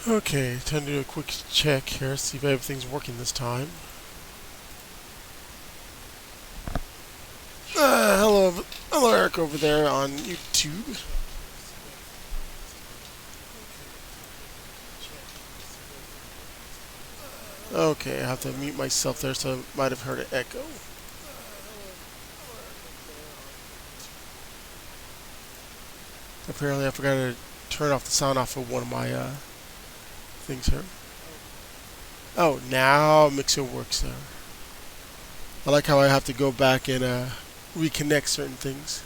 Okay, time to do a quick check here, see if everything's working this time. Hello Eric over there on YouTube. Okay, I have to mute myself there, so I might have heard an echo. Apparently I forgot to turn off the sound off of one of my things here. Oh, now Mixer works there. I like how I have to go back and reconnect certain things.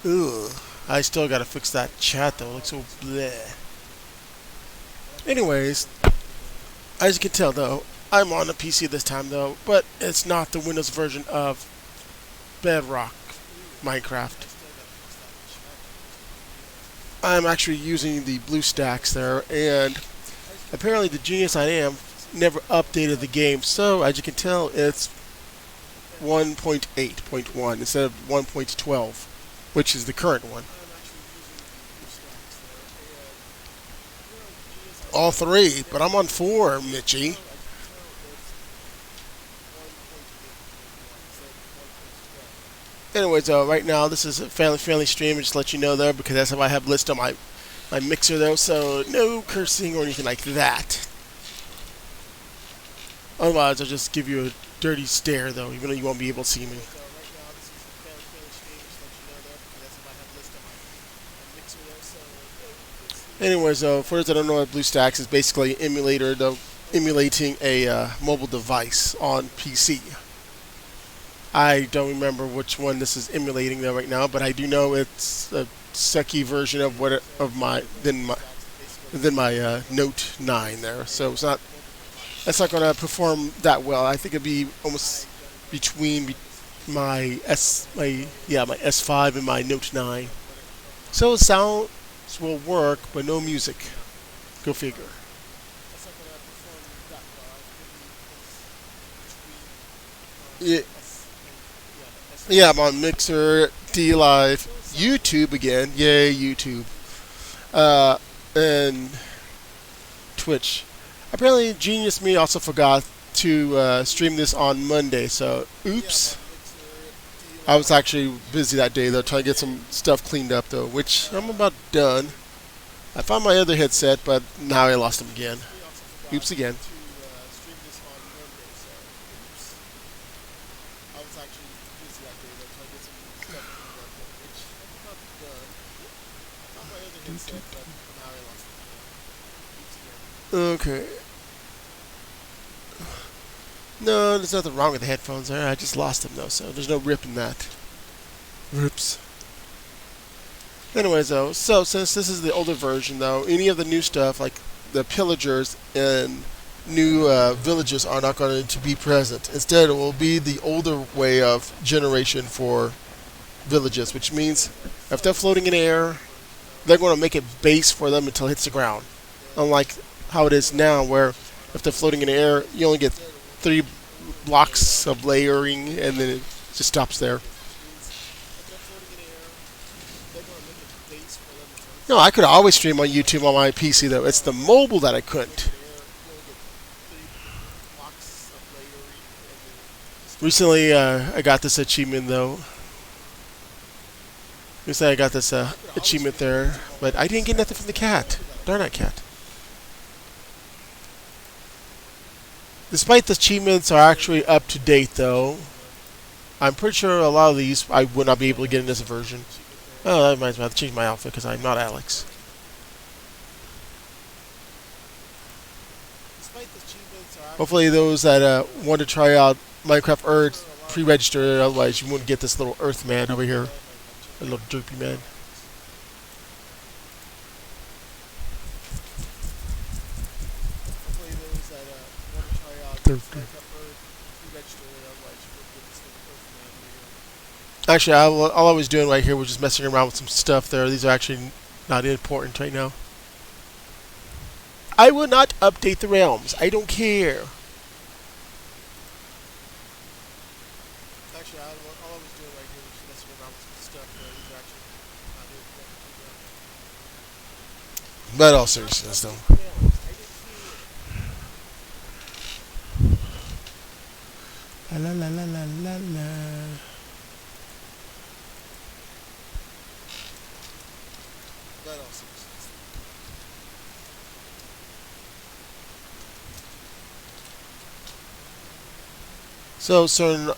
Ugh. I still gotta fix that chat though. It looks so bleh. Anyways, as you can tell though, I'm on a PC this time though, but it's not the Windows version of bedrock Minecraft. I'm actually using the BlueStacks there, and apparently the genius I am never updated the game, so as you can tell, it's 1.8.1 instead of 1.12, which is the current one. All three, but I'm on four, Mitchie. Anyways, right now this is a family stream. Just to let you know there because that's how I have listed on my mixer though. So no cursing or anything like that. Otherwise, I'll just give you a dirty stare though, even though you won't be able to see me. Anyways, for those that don't know what BlueStacks is, basically an emulator though, emulating a mobile device on PC. I don't remember which one this is emulating though right now, but I do know it's a sucky version of what of my Note 9 there. So that's not going to perform that well. I think it'd be almost between my S5 and my Note 9. So the sounds will work, but no music. Go figure. Yeah, yeah, I'm on Mixer, D Live, YouTube again. Yay, YouTube. Uh, and Twitch. Apparently, Genius Me also forgot to stream this on Monday, so oops. I was actually busy that day though, trying to get some stuff cleaned up though, which I'm about done. I found my other headset, but now I lost them again. Oops again. Okay. No, there's nothing wrong with the headphones there. I just lost them though, so there's no rip in that. Rips. Anyways, though, so since this is the older version, though, any of the new stuff like the pillagers and new villages are not going to be present. Instead, it will be the older way of generation for villages, which means if they're floating in the air, they're going to make a base for them until it hits the ground. Unlike how it is now, where if they're floating in the air, you only get 3 blocks of layering, and then it just stops there. No, I could always stream on YouTube on my PC though. It's the mobile that I couldn't. Recently, I got this achievement though. Recently, I got this achievement there, but I didn't get nothing from the cat. Darn that cat. Despite the achievements are actually up to date though, I'm pretty sure a lot of these I would not be able to get in this version. Oh, that reminds me, I have to change my outfit because I'm not Alex. Hopefully those that want to try out Minecraft Earth pre-register, otherwise you wouldn't get this little Earth man over here. A little droopy man. Actually, all I was doing right here was just messing around with some stuff there. These are actually not important right now. I will not update the realms. I don't care. Actually, all I was doing right here was just messing around with some stuff there. These are actually not important. But all seriousness though. La la la la la la la. But all seriousness. So certain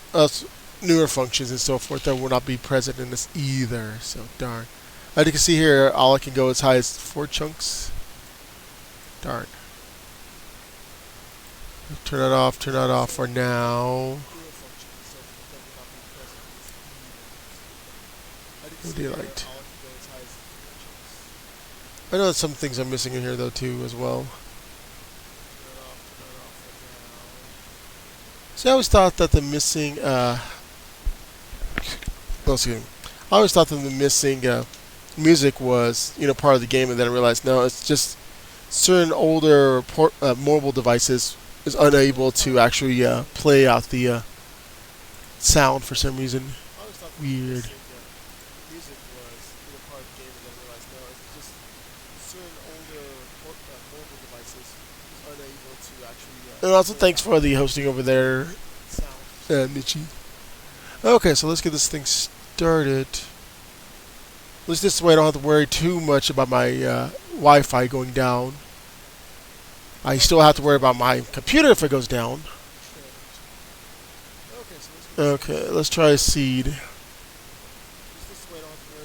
newer functions and so forth that will not be present in this either. So darn. As you can see here, all I can go as high as 4 chunks. Darn. Turn that off. Turn that off for now. What do you like? I know that some things are missing in here though too as well. See, I always thought that the missing oh, excuse me. I always thought that the missing music was part of the game, and then I realized no, it's just certain older mobile devices is unable to actually play out the sound for some reason. Weird. And also thanks for the hosting over there, Michi. Okay, so let's get this thing started. At least this way I don't have to worry too much about my Wi-Fi going down. I still have to worry about my computer if it goes down. Okay, let's try seed.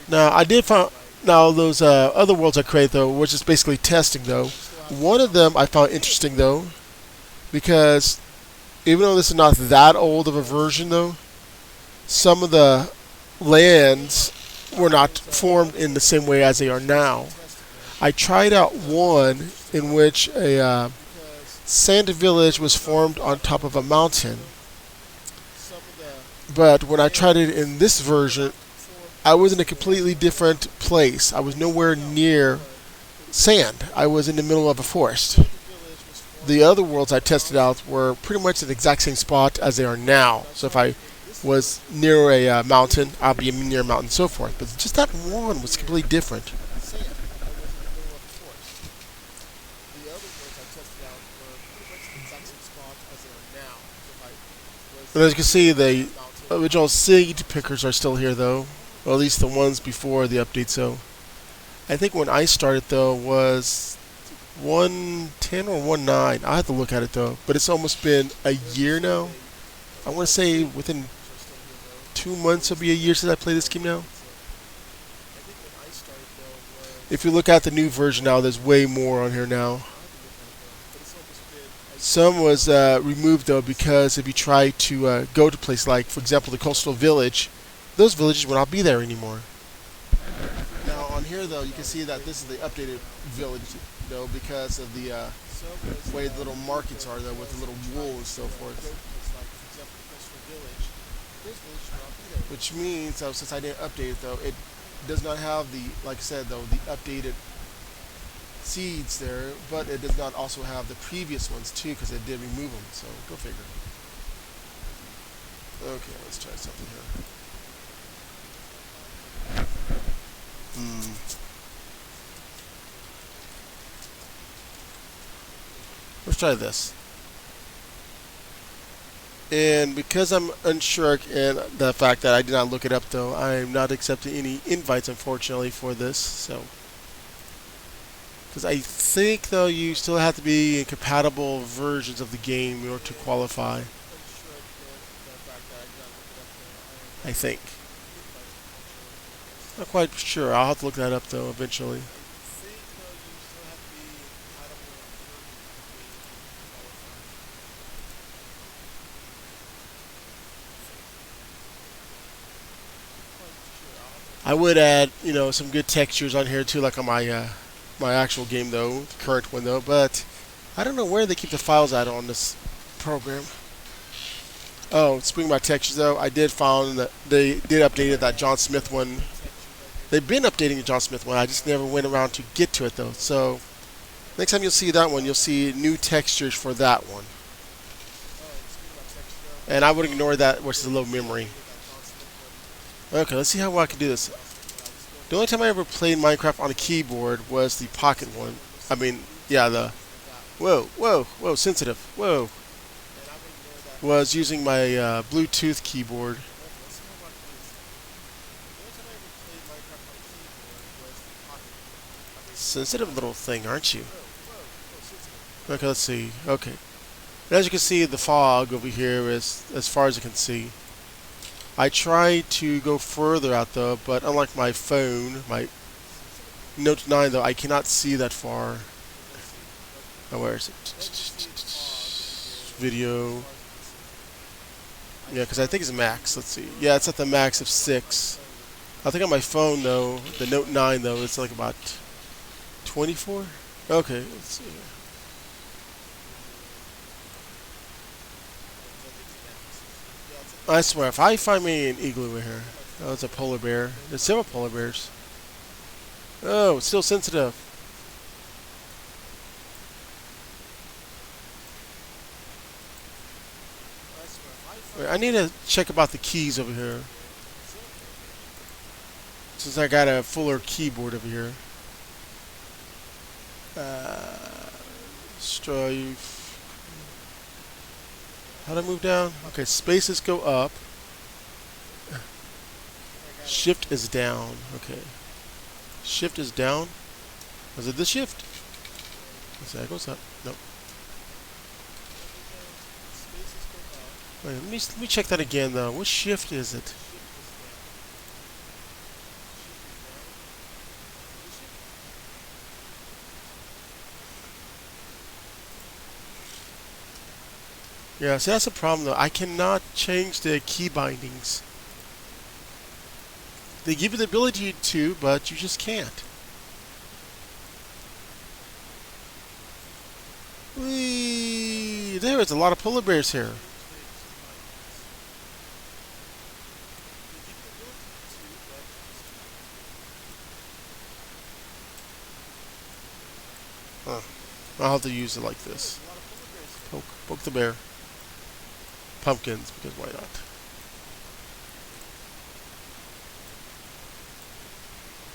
Now I did find those other worlds I created though, which is basically testing though. One of them I found interesting though, because even though this is not that old of a version though, some of the lands were not formed in the same way as they are now. I tried out one in which a sand village was formed on top of a mountain. But when I tried it in this version, I was in a completely different place. I was nowhere near sand. I was in the middle of a forest. The other worlds I tested out were pretty much in the exact same spot as they are now. So if I was near a mountain, I'll be near a mountain and so forth. But just that one was completely different. And as you can see, the original seed pickers are still here though. Or at least the ones before the update. So I think when I started though was 110 or 1.9. I have to look at it though. But it's almost been a year now. I want to say within 2 months it'll be a year since I played this game now. If you look at the new version now, there's way more on here now. Some was removed though because if you try to go to places like, for example, the coastal village, those villages will not be there anymore. Now on here though, you can see that this is the updated village though because of the way the little markets are though with the little wool and so forth. Which means since I didn't update it though, it does not have the, like I said though, the updated seeds there, but it does not also have the previous ones too because it did remove them, so go figure. Okay, let's try something here. Let's try this. And because I'm unsure and the fact that I did not look it up though, I am not accepting any invites unfortunately for this, so because I think though you still have to be in compatible versions of the game in order to qualify. I think. Not quite sure. I'll have to look that up though eventually. I would add, some good textures on here too, like on my my actual game though, the current one though. But I don't know where they keep the files at on this program. Oh, speaking about textures though, I did find that they did update that John Smith one. They've been updating the John Smith one. I just never went around to get to it though. So next time you'll see that one, you'll see new textures for that one. And I would ignore that, which is a low memory. Okay, let's see how well I can do this. The only time I ever played Minecraft on a keyboard was the pocket one. I mean, yeah, the whoa, whoa, whoa, sensitive, whoa. Was using my Bluetooth keyboard. Sensitive little thing, aren't you? Okay, let's see. Okay. And as you can see, the fog over here is as far as you can see. I tried to go further out though, but unlike my phone, my Note 9 though, I cannot see that far. Oh, where is it? Video. Yeah, because I think it's max. Let's see. Yeah, it's at the max of 6. I think on my phone though, the Note 9 though, it's like about 24. Okay, let's see. I swear, if I find me an igloo in here, oh, it's a polar bear. There's several polar bears. Oh, it's still sensitive. Wait, I need to check about the keys over here. Since I got a fuller keyboard over here. Strive. How do I move down? Okay, spaces go up. Shift is down. Okay. Shift is down. Was it the shift? Let's see, that goes up. Nope. Wait, let me check that again though. What shift is it? Yeah, see that's the problem though. I cannot change the key bindings. They give you the ability to, but you just can't. Whee! There is a lot of polar bears here. Huh. I'll have to use it like this. Poke the bear. Pumpkins, because why not?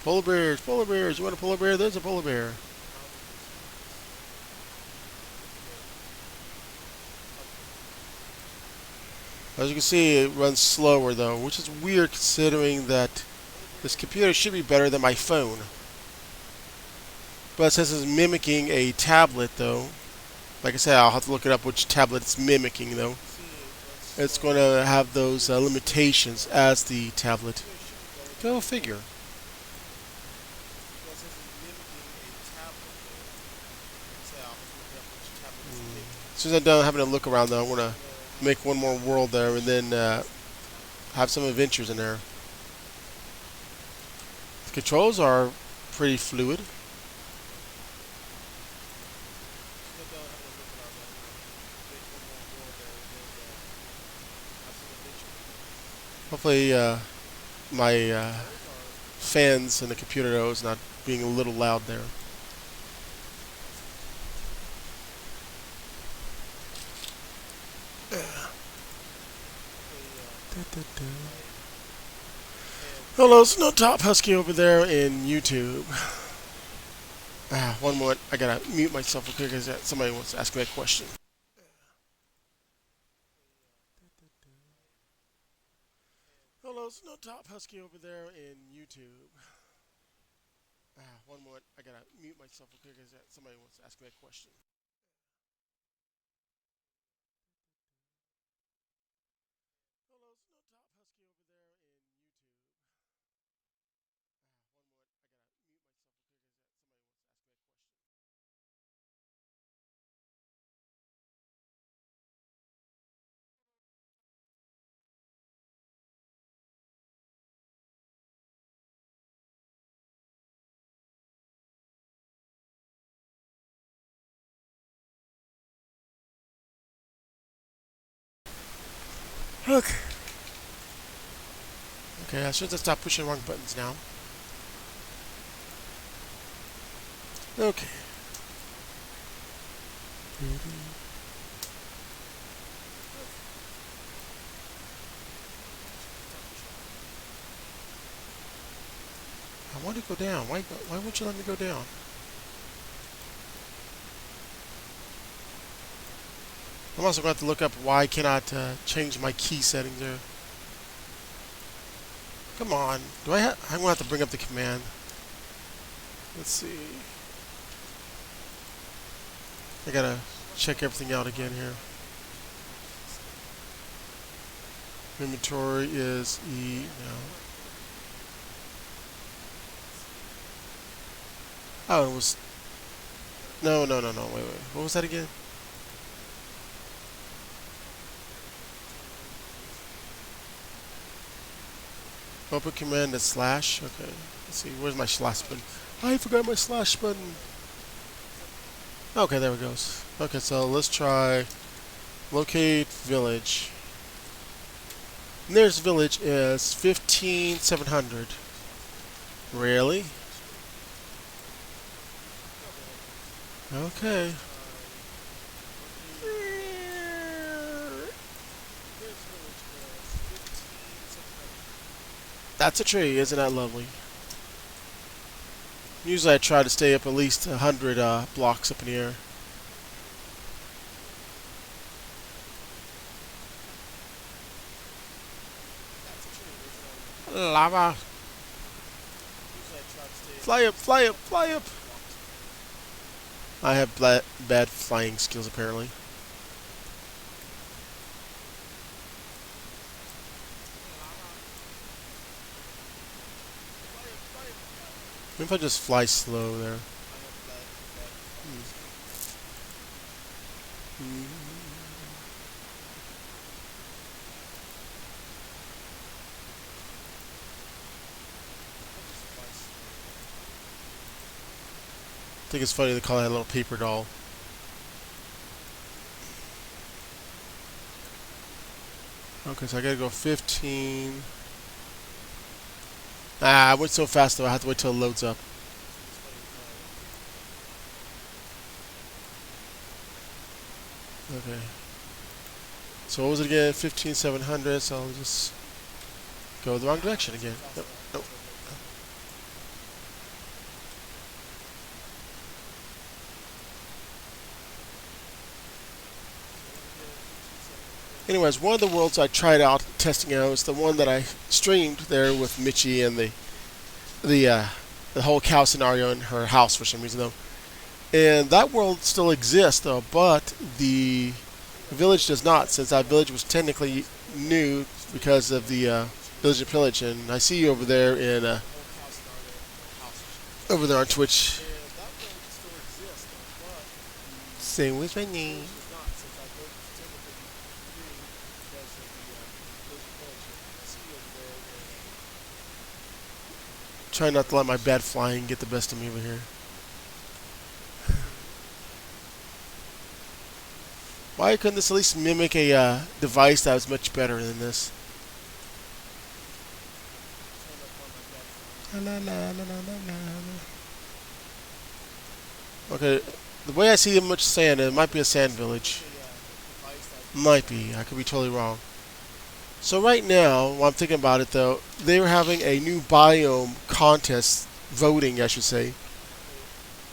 Polar bears, polar bears. You want a polar bear? There's a polar bear. As you can see, it runs slower though, which is weird considering that this computer should be better than my phone. But since it's mimicking a tablet though, like I said, I'll have to look it up which tablet it's mimicking though. It's going to have those limitations as the tablet. Go figure. As soon as I'm done having a look around though, I want to make one more world there and then have some adventures in there. The controls are pretty fluid. Hopefully my fans in the computer though is not being a little loud there. Hello, it's no Top Husky over there in YouTube. One moment, I gotta mute myself real quick because somebody wants to ask me a question. Hello, it's no Top Husky over there in YouTube. One moment, I gotta mute myself real quick because somebody wants to ask me a question. Hello, it's no Top Husky over there in YouTube. One moment, I gotta mute myself real quick because somebody wants to ask me a question. Okay. Okay, I should have stopped pushing the wrong buttons now. Okay. I want to go down. Why won't you let me go down? I'm also going to have to look up why I cannot change my key settings there. Come on. I'm going to have to bring up the command. Let's see. I got to check everything out again here. Inventory is E now. Oh, it was... No. Wait. What was that again? Open command is slash. Okay. Let's see. Where's my slash button? I forgot my slash button. Okay, there it goes. Okay, so let's try locate village. Nearest village is 15,700. Really? Okay. That's a tree, isn't that lovely? Usually I try to stay up at least 100 blocks up in the air. Lava! Fly up, fly up, fly up! I have bad flying skills apparently. Maybe if I just fly slow there. I think it's funny they call that a little paper doll. Okay, so I gotta go 15. I went so fast though, I have to wait till it loads up. Okay. So what was it again? 15,700, so I'll just go the wrong direction again. Nope. Anyways, one of the worlds I tried out testing out was the one that I streamed there with Mitchie and the whole cow scenario in her house for some reason though. And that world still exists though, but the village does not, since that village was technically new because of the village and pillage. And I see you over there in over there on Twitch. Same with my name. Try not to let my bad flying get the best of me over here. Why couldn't this at least mimic a device that was much better than this? Okay, the way I see much sand, it might be a sand village. Might be. I could be totally wrong. So right now, while I'm thinking about it though, they were having a new biome contest, voting I should say,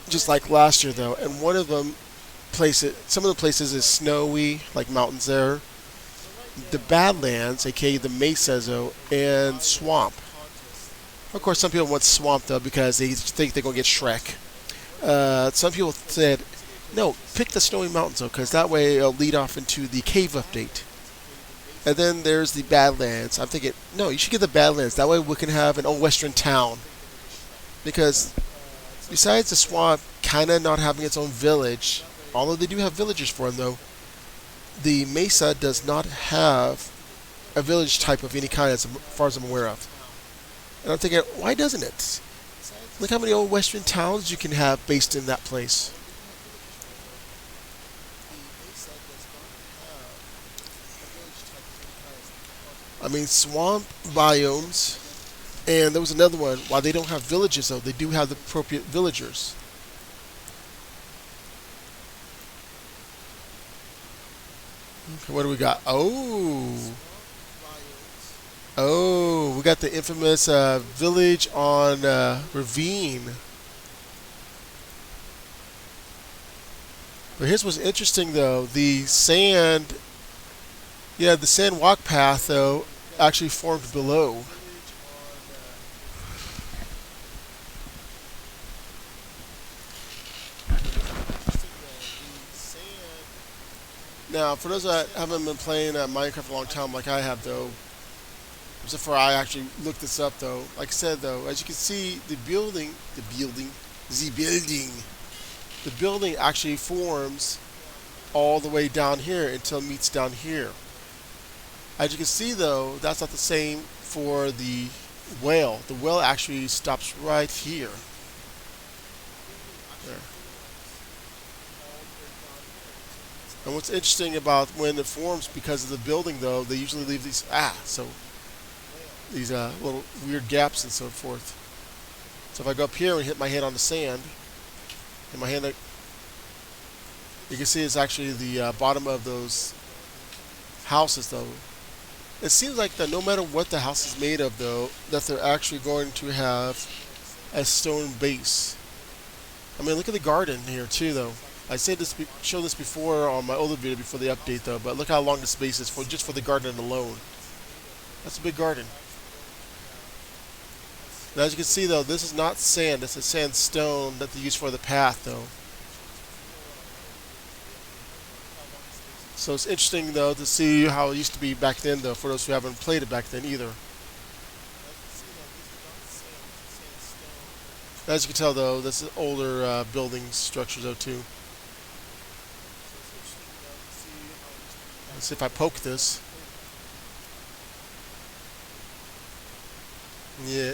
just like last year though, and one of them some of the places is snowy, like mountains there, the Badlands, aka the Mesas though, and swamp. Of course, some people want swamp though because they think they're gonna get Shrek. Some people said, no, pick the snowy mountains though, because that way it'll lead off into the cave update. And then there's the Badlands. I'm thinking, no, you should get the Badlands. That way we can have an old western town. Because besides the swamp kind of not having its own village, although they do have villagers for them though, the Mesa does not have a village type of any kind as far as I'm aware of. And I'm thinking, why doesn't it? Look how many old western towns you can have based in that place. I mean, swamp biomes, and there was another one. While they don't have villages, though, they do have the appropriate villagers. Okay, what do we got? Oh, we got the infamous village on ravine. But here's what's interesting though: the sand, yeah, the sand walk path though actually formed below. Now, for those that haven't been playing Minecraft a long time like I have though, except for I actually looked this up though. Like I said though, as you can see, the building actually forms all the way down here until it meets down here. As you can see though, that's not the same for the well. The well actually stops right here. There. And what's interesting about when it forms, because of the building though, they usually leave these little weird gaps and so forth. So if I go up here and hit my hand on the sand, and my hand, you can see it's actually the bottom of those houses though. It seems like that no matter what the house is made of though, that they're actually going to have a stone base. I mean, look at the garden here too though. I said this, showed this before on my older video before the update though, but look how long the space is for just for the garden alone. That's a big garden. And as you can see though, this is not sand, it's a sandstone that they use for the path though. So it's interesting though to see how it used to be back then though, for those who haven't played it back then either. As you can tell though, this is older building structures though too. Let's see if I poke this. Yeah.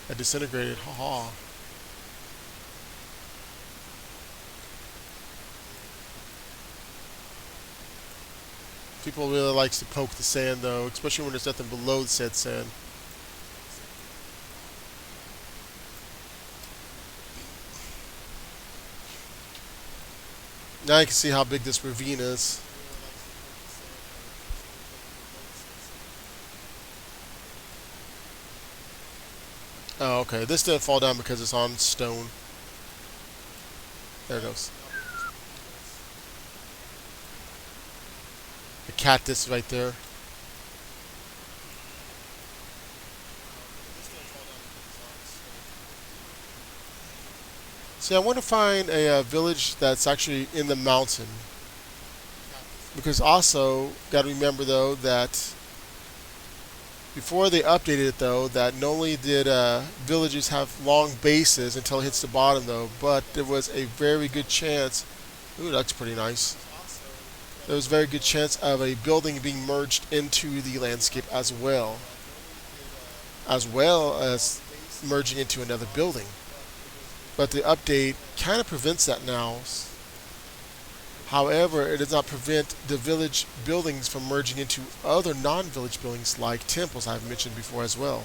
I disintegrated. Haha. People really likes to poke the sand though, especially when there's nothing below the said sand. Now you can see how big this ravine is. Oh, okay. This didn't fall down because it's on stone. There it goes. The cactus right there. See, I want to find a village that's actually in the mountain. Because also, got to remember though that before they updated it though, that not only did villages have long bases until it hits the bottom though, but there was a very good chance. Ooh, that's pretty nice. There was a very good chance of a building being merged into the landscape as well as merging into another building. But the update kind of prevents that now. However, it does not prevent the village buildings from merging into other non-village buildings like temples I've mentioned before as well.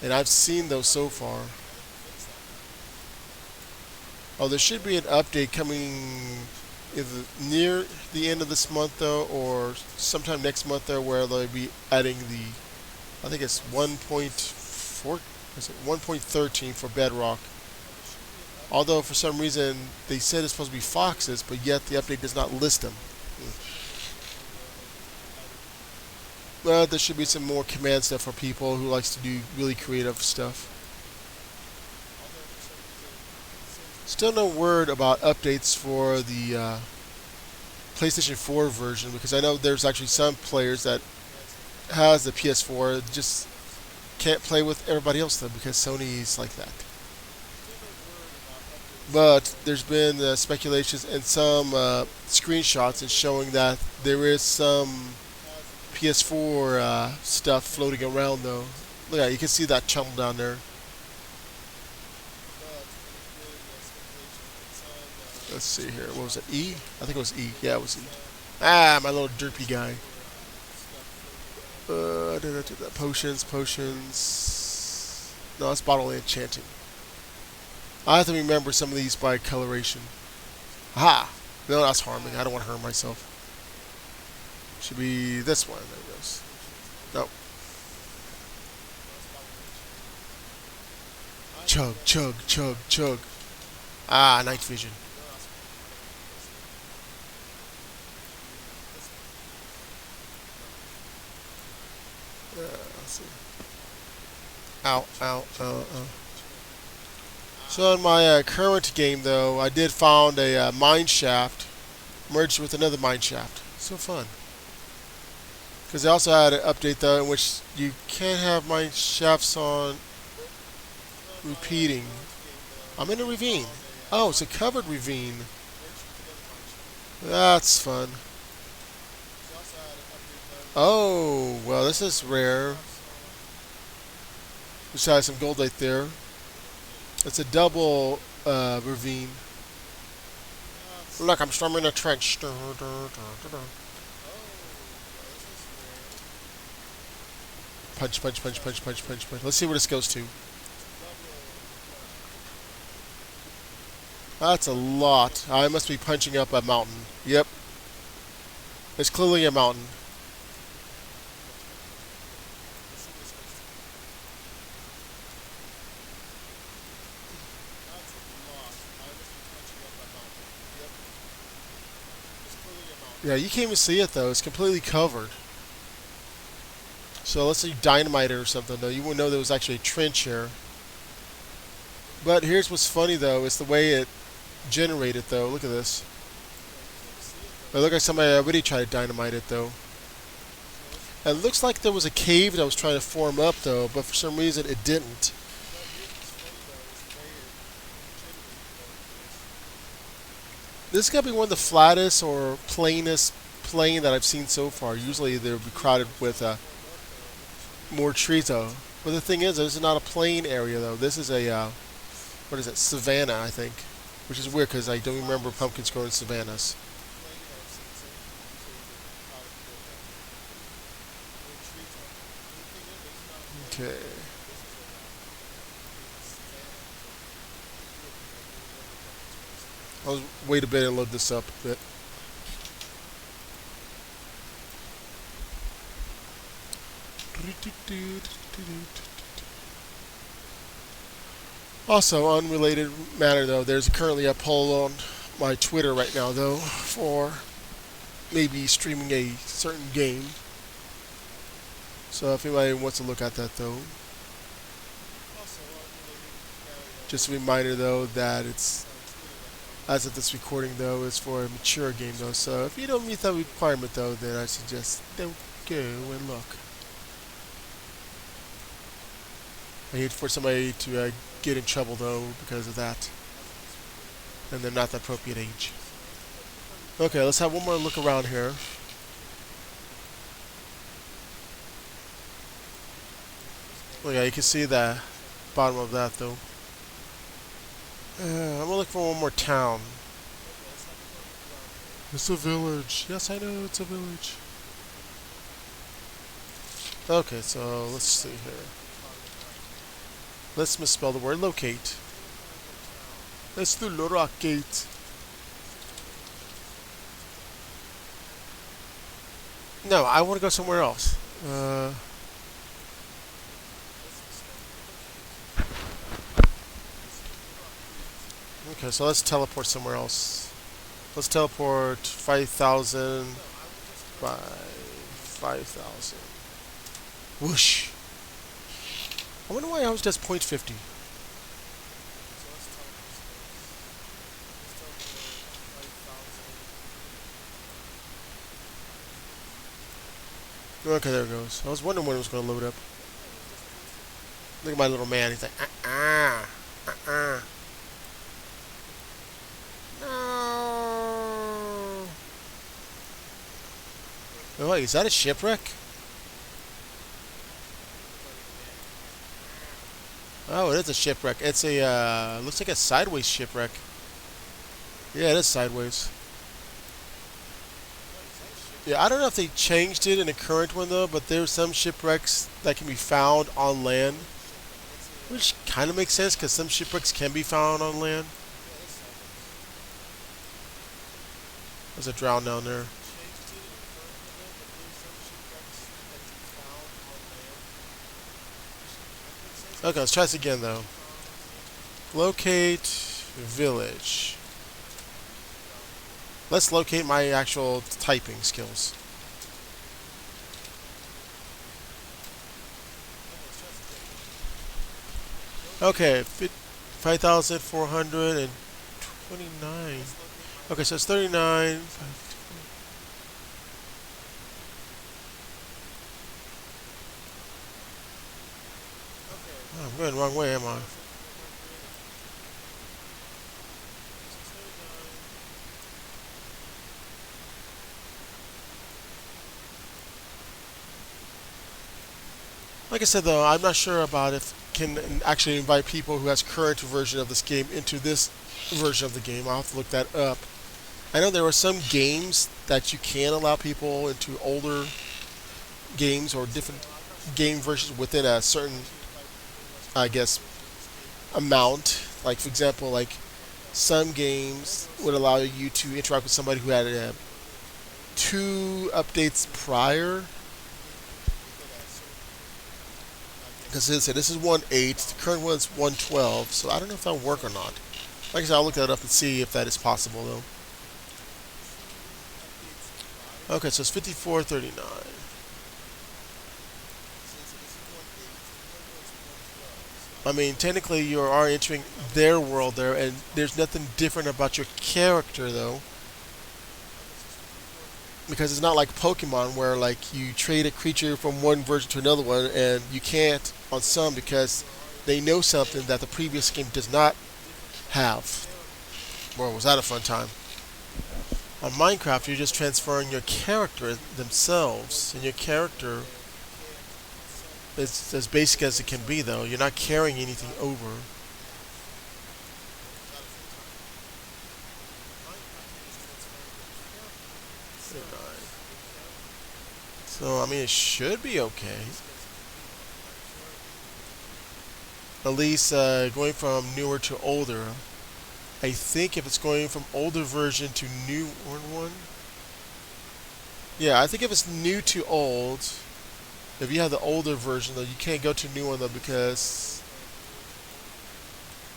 And I've seen those so far. Oh, there should be an update coming either near the end of this month though, or sometime next month though, where they'll be adding the, I think it's 1.4, is it 1.13 for bedrock. Although for some reason they said it's supposed to be foxes, but yet the update does not list them. But there should be some more command stuff for people who likes to do really creative stuff. Still no word about updates for the PlayStation 4 version, because I know there's actually some players that has the PS4 just can't play with everybody else though, because Sony's like that. But there's been speculations and some screenshots and showing that there is some PS4 stuff floating around though. Look at it, you can see that channel down there. Let's see here. What was it? E? I think it was E. Yeah, it was E. Ah, my little derpy guy. Potions. No, it's bottle enchanting. I have to remember some of these by coloration. Aha! No, that's harming. I don't want to harm myself. Should be this one. There it goes. No. Chug, chug, chug, chug. Ah, night vision. Let's see. Ow, ow, ow, ow. So in my current game, though, I did found a mine shaft merged with another mine shaft. So fun. Because they also had an update, though, in which you can't have mine shafts on repeating. I'm in a ravine. Oh, it's a covered ravine. That's fun. Oh, well, this is rare. Besides some gold right there. It's a double ravine. Look, I'm storming a trench. Punch, punch, punch, punch, punch, punch, punch. Let's see where this goes to. That's a lot. I must be punching up a mountain. Yep. It's clearly a mountain. Yeah, you can't even see it though. It's completely covered. So let's say dynamite it or something though. You wouldn't know there was actually a trench here. But here's what's funny though. It's the way it generated though. Look at this. It looked like somebody already tried to dynamite it though. It looks like there was a cave that was trying to form up though, but for some reason it didn't. This is gonna be one of the flattest or plainest plain that I've seen so far. Usually they would be crowded with more trees though. But the thing is, this is not a plain area though. This is a what is it? Savanna, I think, which is weird because I don't remember pumpkins growing in savannas. Okay. I'll wait a bit and load this up a bit. Also, unrelated matter though, there's currently a poll on my Twitter right now though for maybe streaming a certain game. So if anybody wants to look at that though, just a reminder though that it's as of this recording though is for a mature game though. So if you don't meet that requirement though, then I suggest don't go and look. I hate for somebody to get in trouble though because of that, and they're not the appropriate age. Okay, let's have one more look around here. Oh yeah, you can see the bottom of that though. I'm gonna look for one more town. It's a village. Yes, I know it's a village. Okay, so let's see here. Let's misspell the word locate. Let's do locate. No, I want to go somewhere else. Okay, so let's teleport somewhere else. Let's teleport 5,000 by 5,000. Whoosh. I wonder why I always does .50. Okay, there it goes. I was wondering when it was going to load up. Look at my little man. He's like, No. Oh, wait, is that a shipwreck? Oh, it is a shipwreck. It's a, looks like a sideways shipwreck. Yeah, it is sideways. Yeah, I don't know if they changed it in the current one though, but there's some shipwrecks that can be found on land. Which kind of makes sense, because some shipwrecks can be found on land. There's a drown down there. Okay, let's try this again though. Locate village. Let's locate my actual typing skills. Okay, 5,429. Okay, so it's 39. Oh, I'm going the wrong way, am I? Like I said though, I'm not sure about if can actually invite people who has current version of this game into this version of the game. I'll have to look that up. I know there are some games that you can allow people into older games or different game versions within a certain, I guess, amount. Like for example, like some games would allow you to interact with somebody who had two updates prior. Because this is 1.8, the current one's 1.12, so I don't know if that'll work or not. Like I said, I'll look that up and see if that is possible though. Okay, so it's 5439. I mean, technically you are entering their world there, and there's nothing different about your character though. Because it's not like Pokemon where like you trade a creature from one version to another one, and you can't on some because they know something that the previous game does not have. Boy, was that a fun time. On Minecraft, you're just transferring your character themselves, and your character is as basic as it can be, though. You're not carrying anything over. So, I mean, it should be okay. At least going from newer to older. I think if it's going from older version to new one. Yeah, I think if it's new to old, if you have the older version though, you can't go to new one though because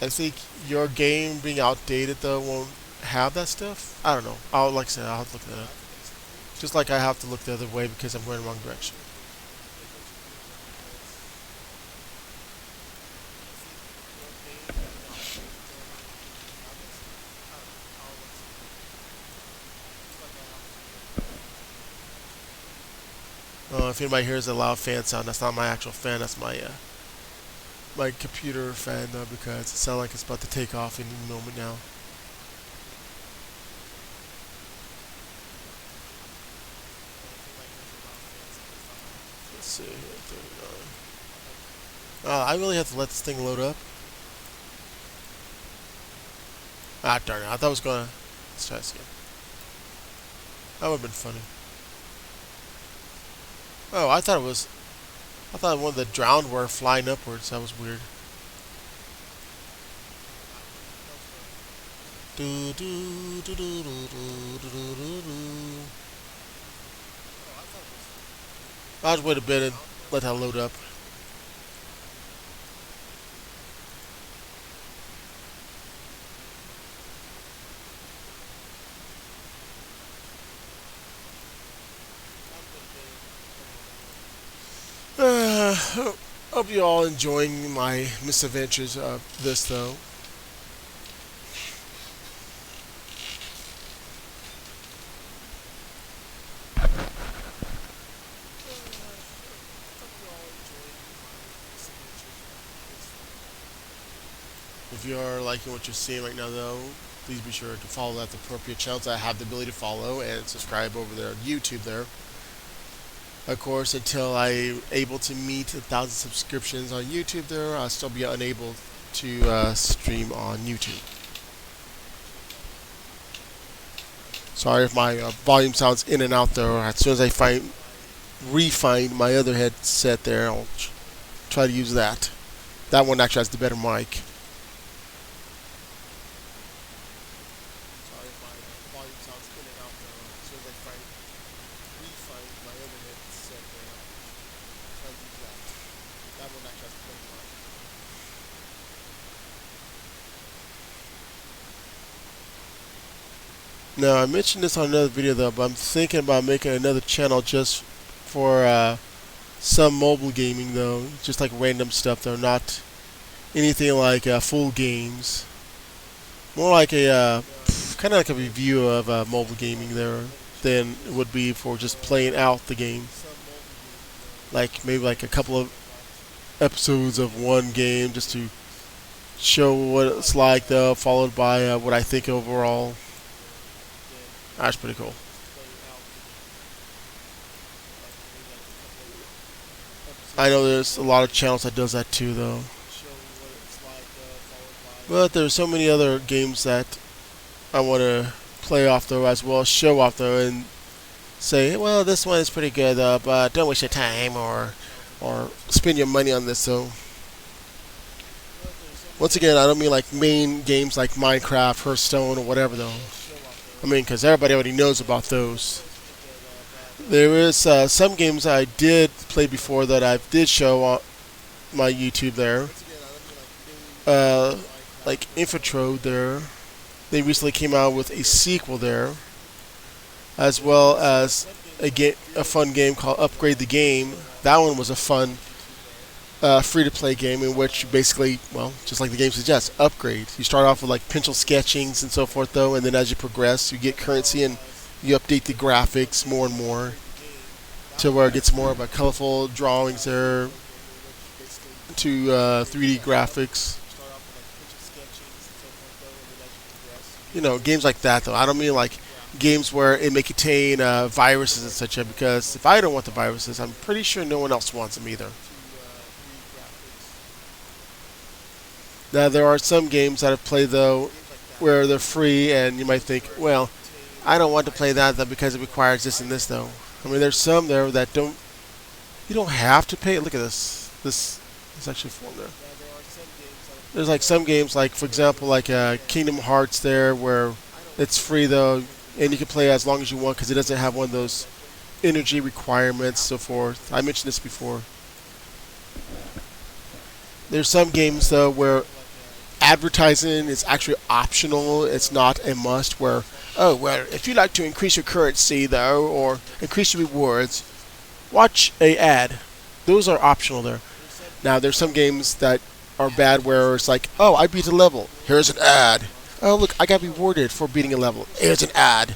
I think your game being outdated though won't have that stuff. I don't know. Like I said, I'll have to look that up. Just like I have to look the other way because I'm going the wrong direction. If anybody hears a loud fan sound, that's not my actual fan. That's my computer fan though, because it sounds like it's about to take off any moment now. Let's see here, 39. I really have to let this thing load up. Ah, darn it! I thought it was gonna. Let's try this again. That would have been funny. Oh, I thought it was. I thought one of the drowned were flying upwards. That was weird. Do do do do do do do do do. I'll just wait a bit and let that load up. Hope you all enjoying my misadventures of this though. If you are liking what you're seeing right now though, please be sure to follow at the appropriate channels I have the ability to follow and subscribe over there on YouTube there. Of course, until I'm able to meet 1,000 subscriptions on YouTube there, I'll still be unable to stream on YouTube. Sorry if my volume sounds in and out there. As soon as I refine my other headset there, I'll try to use that. That one actually has the better mic. Sorry if my volume sounds in and out there. Now I mentioned this on another video though, but I'm thinking about making another channel just for some mobile gaming though, just like random stuff though, not anything like full games. More like a kind of like a review of mobile gaming there than it would be for just playing out the game. Like maybe like a couple of episodes of one game just to show what it's like though, followed by what I think overall. That's pretty cool. I know there's a lot of channels that does that too though. But there's so many other games that I want to play off though as well, show off though, and say, well, this one is pretty good though, but don't waste your time or spend your money on this. So once again, I don't mean like main games like Minecraft, Hearthstone, or whatever though. I mean, because everybody already knows about those. There is some games I did play before that I did show on my YouTube there. Like Infiltrate there. They recently came out with a sequel there, as well as a fun game called Upgrade the Game. That one was a fun free-to-play game in which you basically, well, just like the game suggests, upgrade. You start off with like pencil sketchings and so forth though, and then as you progress, you get currency and you update the graphics more and more to where it gets more of a colorful drawings there to 3D graphics. You know, games like that though. I don't mean like games where it may contain viruses and such, because if I don't want the viruses, I'm pretty sure no one else wants them either. Now there are some games that I've played though where they're free, and you might think, well, I don't want to play that though because it requires this and this though. I mean, there's some there that you don't have to pay. Look at this. This is actually formed there. There's like some games, like for example, like Kingdom Hearts there, where it's free though, and you can play as long as you want because it doesn't have one of those energy requirements, so forth. I mentioned this before. There's some games though where advertising is actually optional. It's not a must. Where, oh well, if you like to increase your currency though, or increase your rewards, watch a ad. Those are optional there. Now there's some games that are bad where it's like, oh, I beat a level. Here's an ad. Oh look, I got rewarded for beating a level. Here's an ad.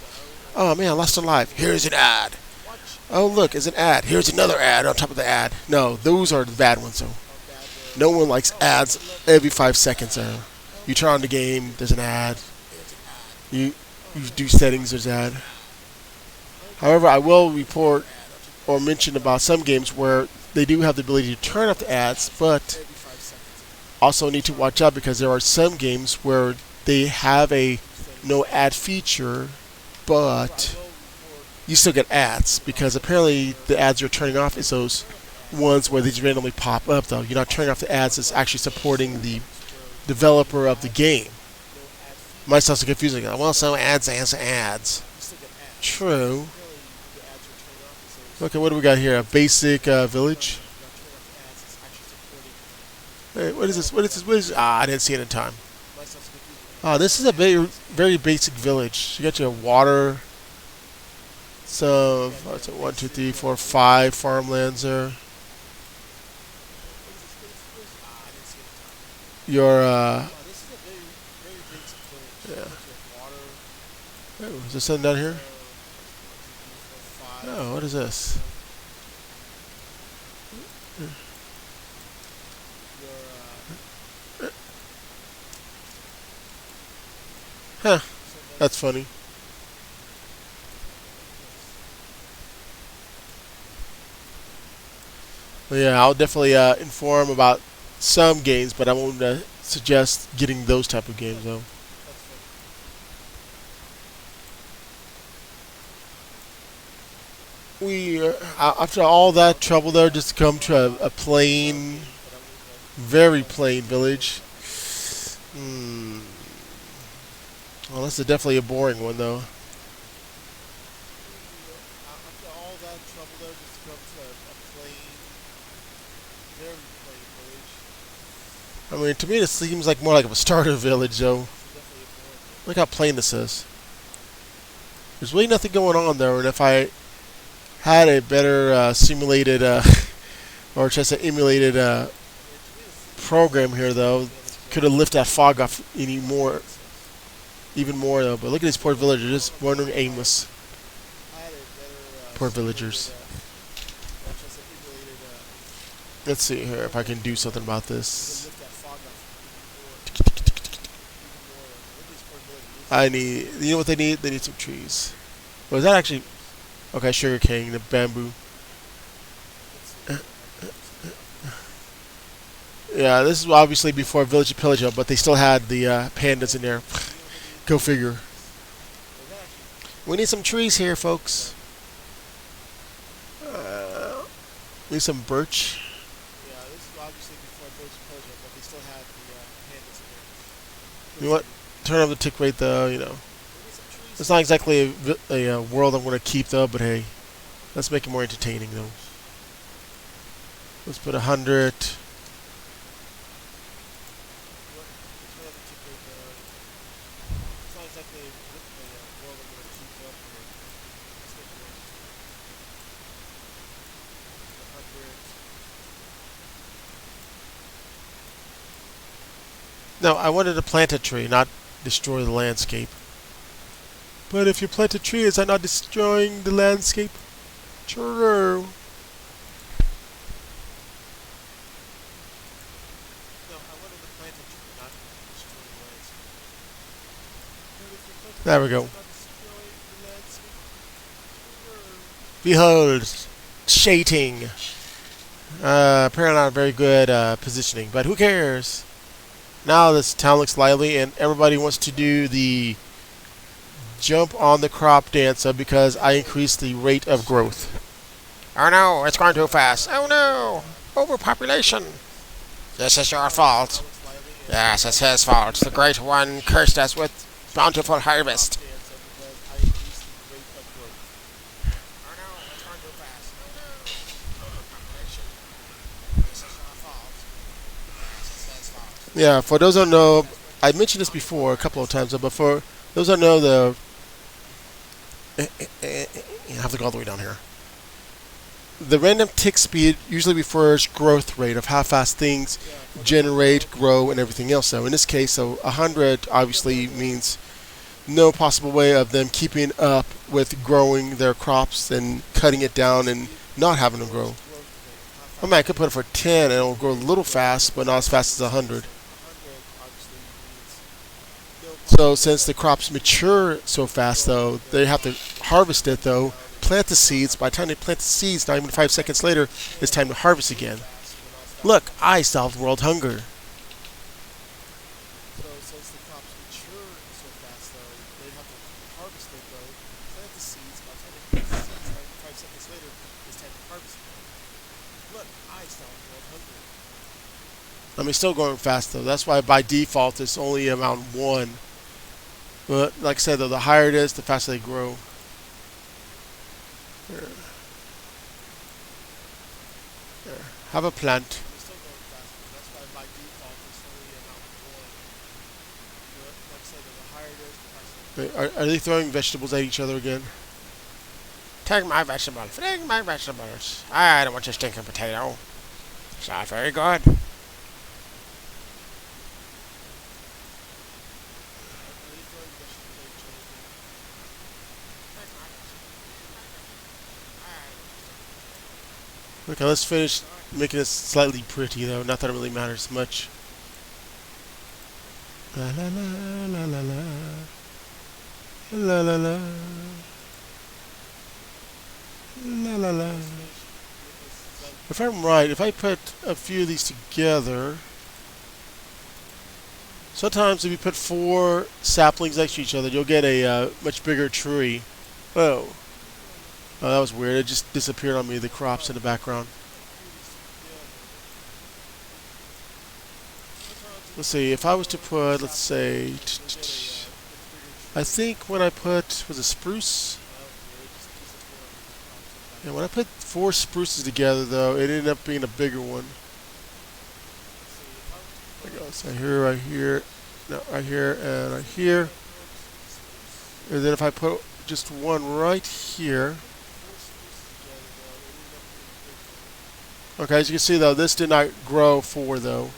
Oh man, I lost a life. Here's an ad. Oh look, it's an ad. Here's another ad on top of the ad. No, those are the bad ones though. No one likes ads every 5 seconds there. You turn on the game, there's an ad. You do settings, there's an ad. However, I will report or mention about some games where they do have the ability to turn off the ads, but also need to watch out because there are some games where they have a no ad feature, but you still get ads because apparently the ads you're turning off is those ones where they just randomly pop up though. You're not turning off the ads that's actually supporting the developer of the game. Might sound so confusing. Well, so ads as ads. True. Okay, what do we got here? A basic village. Hey, what is this? What is this? What is this? Ah, I didn't see it in time. Ah, this is a very, very basic village. You got your water. So, 1, 2, 3, 4, 5 farmlands there. Your yeah. Oh, is there something down here? Oh, what is this? Huh. That's funny. But yeah, I'll definitely inform about some games, but I won't suggest getting those type of games though. We after all that trouble there, just to come to a plain, very plain village. Hmm. Well, this is definitely a boring one though. After all that trouble there, just to come to a plain, very plain village. I mean, to me, this seems like more like a starter village though. Look how plain this is. There's really nothing going on there, and if I had a better simulated, or just an emulated program here, though, could have lifted that fog off even more, though. But look at these poor villagers, just wandering aimless. Poor villagers. Let's see here if I can do something about this. You know what they need? They need some trees. Was that actually? Okay, sugar cane, the bamboo. Yeah, this is obviously before Village of Pillage, but they still had the pandas in there. Go figure. We need some trees here, folks. Need some birch. Yeah, this is obviously before Village of Pillage, but they still had the pandas in there. You know what? Turn up the tick rate, though. It's not exactly a world I'm going to keep, though. But hey, let's make it more entertaining, though. Let's put 100. No, I wanted to plant a tree, not destroy the landscape. But if you plant a tree, is that not destroying the landscape? True. There we go. Behold, shading. Apparently not very good positioning, but who cares? Now this town looks lively, and everybody wants to do the jump on the crop dancer because I increased the rate of growth. Oh no, it's going too fast. Oh no, overpopulation. This is your fault. Yes, it's his fault. The Great One cursed us with bountiful harvest. Yeah, for those who don't know, I mentioned this before a couple of times, but for those who don't know, you have to go all the way down here. The random tick speed usually refers growth rate of how fast things generate, grow, and everything else. So in this case, 100 obviously means no possible way of them keeping up with growing their crops and cutting it down and not having them grow. I mean, I could put it for 10 and it'll grow a little fast, but not as fast as 100. So since the crops mature so fast, though, they have to harvest it, though, plant the seeds. By the time they plant the seeds, not even 5 seconds later, it's time to harvest again. Look, I solved world hunger. So since the crops mature so fast, though, they have to harvest it, though, plant the seeds. By the time they plant the seeds, not even 5 seconds later, it's time to harvest again. Look, I solved world hunger. I mean, still going fast, though. That's why by default it's only around 1. But like I said, though, the higher it is, the faster they grow. There. There. Have a plant. Are they throwing vegetables at each other again? Take my vegetables. Take my vegetables. I don't want your stinking potato. It's not very good. Okay, let's finish making it slightly pretty, though. Not that it really matters much. La la la la la la. La la la. La la la. If I'm right, if I put a few of these together, sometimes if you put 4 saplings next to each other, you'll get a much bigger tree. Oh. Oh, that was weird. It just disappeared on me, the crops in the background. Let's see, if I was to put, let's say, I think when I put, was it spruce? Yeah, when I put 4 spruces together, though, it ended up being a bigger one. There we go. So here, right here, no, right here, and right here. And then if I put just one right here. Okay, as you can see though, this did not grow forward though.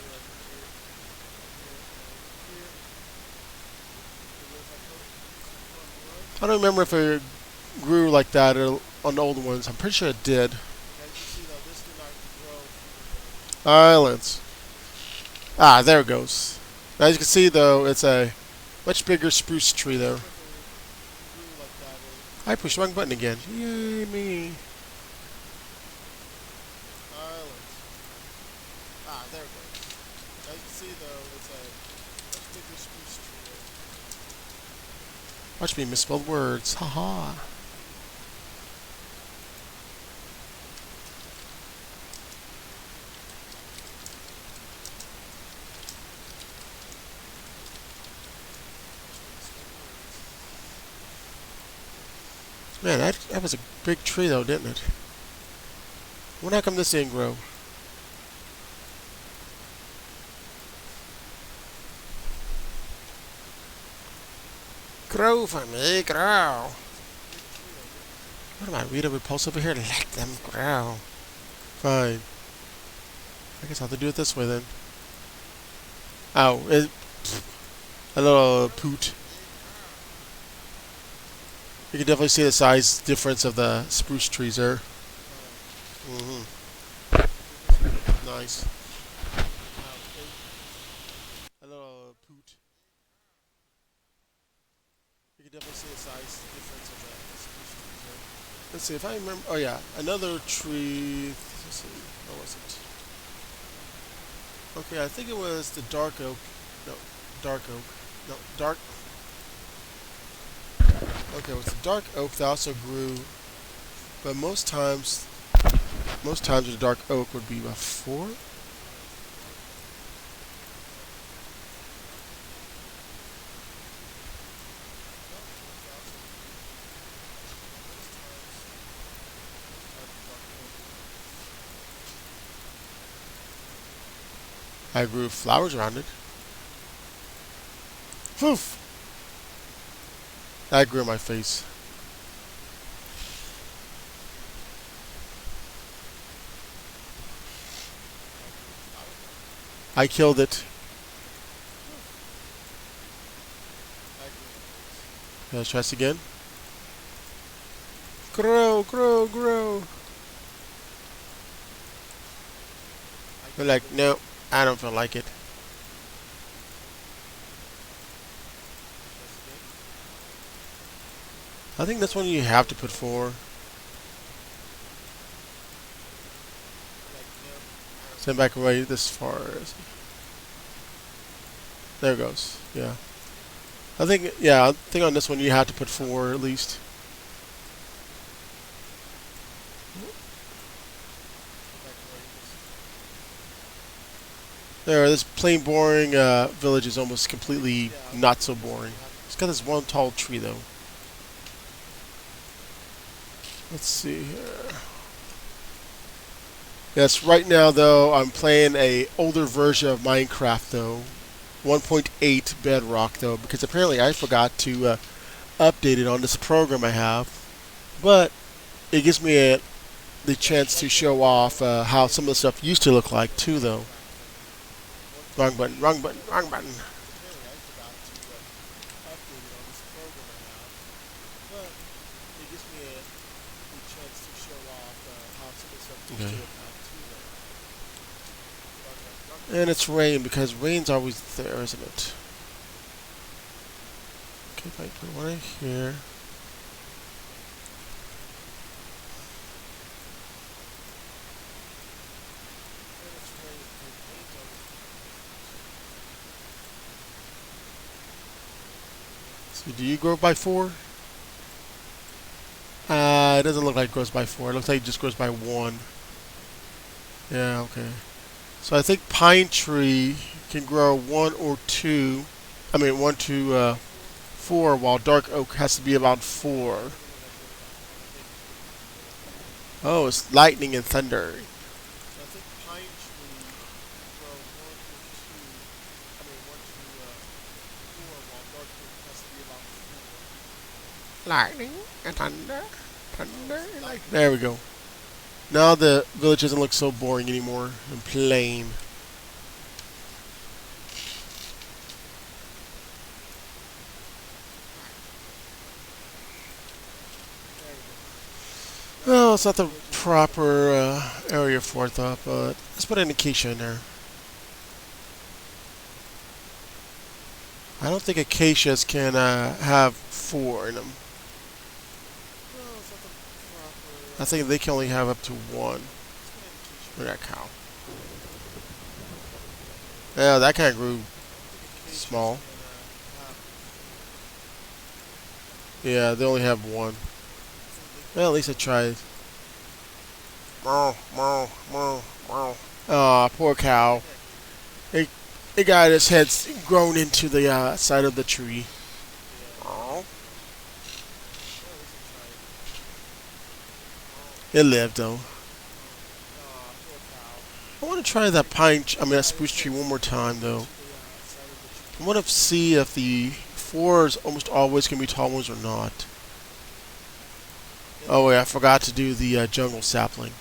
I don't remember if it grew like that on the old ones. I'm pretty sure it did. Islands. Ah, there it goes. As you can see though, it's a much bigger spruce tree there. I pushed the wrong button again. Yay me. Ah, there it goes. As you can see though, it's a much bigger spruce tree there. Watch me misspelled words. Haha. Man, that was a big tree though, didn't it? Wonder how come this didn't grow? Grow for me, grow. What am I, Rita Repulse over here? Let them grow. Fine. I guess I'll have to do it this way then. Ow. A little poot. You can definitely see the size difference of the spruce trees there. Nice. A little poot. You can definitely see the size difference of the spruce trees there. Let's see if I remember. Oh yeah, another tree. Let's see. What was it? Okay, I think it was the dark oak. No, dark oak. No, dark. Okay, it was the dark oak that also grew, but most times the dark oak would be about 4. I grew flowers around it. Poof! That grew in my face. I killed it. Let's try this again. Grow, grow, grow. They're like, no, I don't feel like it. I think that's one you have to put 4. Stand back away this far. There it goes. Yeah. I think on this one you have to put 4 at least. There, this plain boring village is almost completely not so boring. It's got this one tall tree though. Let's see here. Yes, right now though I'm playing a older version of Minecraft though, 1.8 bedrock though, because apparently I forgot to update it on this program I have. But it gives me the chance to show off how some of the stuff used to look like too though. Wrong button, wrong button, wrong button. Okay. And it's rain because rain's always there, isn't it? Okay, if I put one in here. So do you grow by 4? It doesn't look like it grows by 4. It looks like it just grows by 1. Yeah, okay. So I think pine tree can grow 1 or 2. I mean 1 to 4, while dark oak has to be about 4. Oh, it's lightning and thunder. lightning and thunder, thunder and lightning. There we go. Now the village doesn't look so boring anymore and plain. Well, it's not the proper area for it though, but let's put an acacia in there. I don't think acacias can have four in them. I think they can only have up to one. Look at that cow. Yeah, that kind of grew small. Yeah, they only have one. Well, at least I tried. Aw, poor cow. It got its head grown into the side of the tree. Aw. It lived though. I want to try that that spruce tree one more time though. I want to see if the fours almost always can be tall ones or not. Oh wait, I forgot to do the jungle sapling.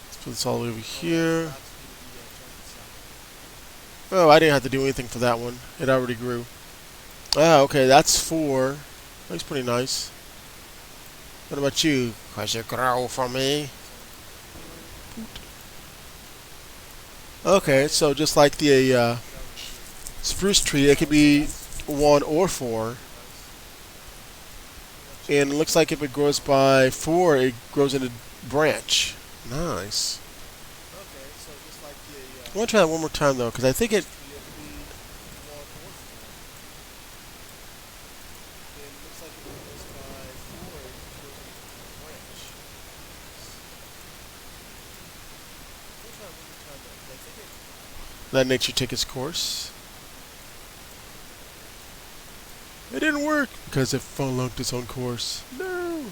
Let's put this all the way over here. Oh, I didn't have to do anything for that one. It already grew. Ah, okay, that's four. Looks pretty nice. What about you? Cause you grow for me. Okay, so just like the spruce tree, it could be one or four. And it looks like if it grows by four, it grows in a branch. Nice. I want to try that one more time though, because I think it. Let nature take its course. It didn't work because it flunked its own course. No.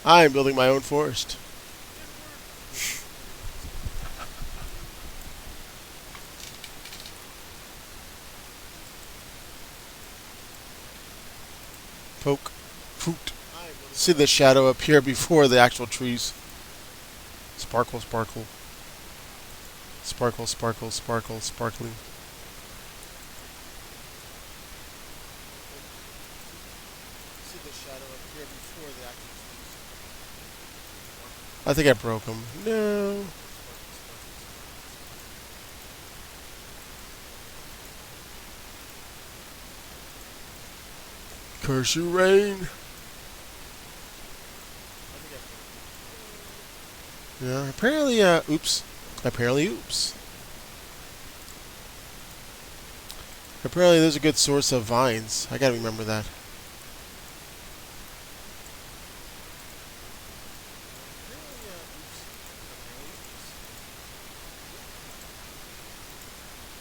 I am building my own forest. Poke. Fruit. See the shadow appear before the actual trees. Sparkle, sparkle. Sparkle, sparkle, sparkle, sparkling. I think I broke them. No. Curse you, rain. Yeah, apparently, oops. Apparently, oops. Apparently, there's a good source of vines. I gotta remember that.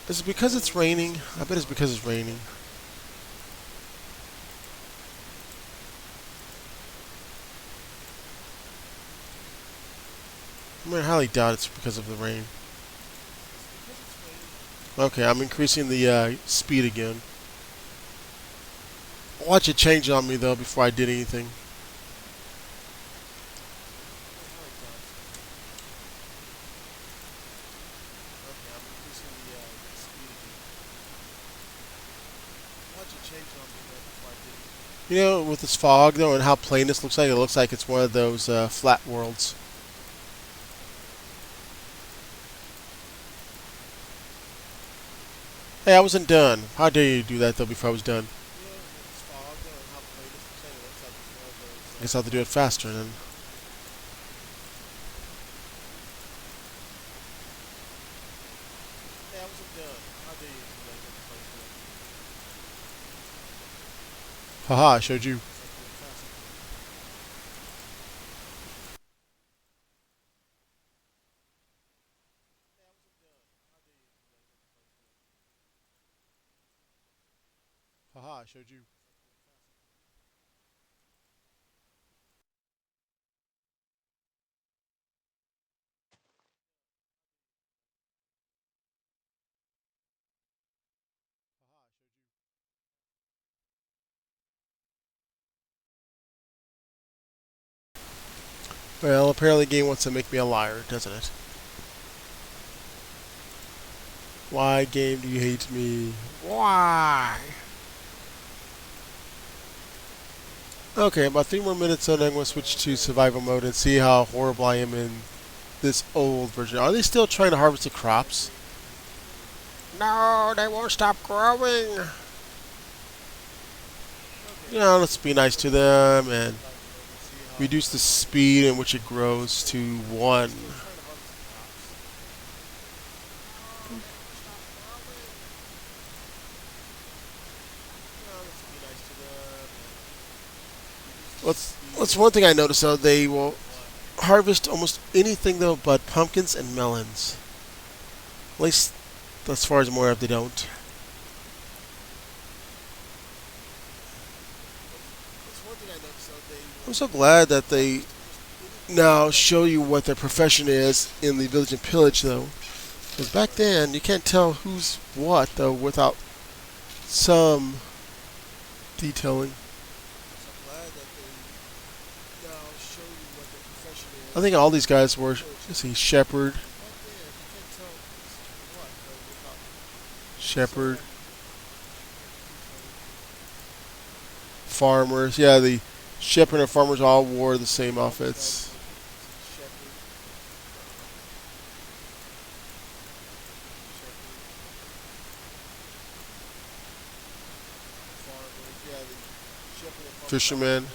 Is it because it's raining? I bet it's because it's raining. I highly doubt it's because of the rain. Okay, I'm increasing the speed again. Watch it change on me though before I did anything. You know, with this fog though and how plain this looks like, it looks like it's one of those flat worlds. Hey, I wasn't done. How dare you do that though before I was done? I guess I'll have to do it faster then. Haha, I showed you. Haha, I showed you. Well, apparently the game wants to make me a liar, doesn't it? Why, game, do you hate me? Why? Okay, about 3 more minutes and I'm going to switch to survival mode and see how horrible I am in this old version. Are they still trying to harvest the crops? No, they won't stop growing. You know, let's be nice to them and reduce the speed in which it grows to 1. What's one thing I noticed though, they will harvest almost anything though but pumpkins and melons. At least as far as I'm aware of, they don't. I'm so glad that they now show you what their profession is in the Village and Pillage though. Because back then you can't tell who's what though without some detailing. I think all these guys were, let's see, shepherd, farmers. Yeah, the shepherd and farmers all wore the same outfits. Fishermen.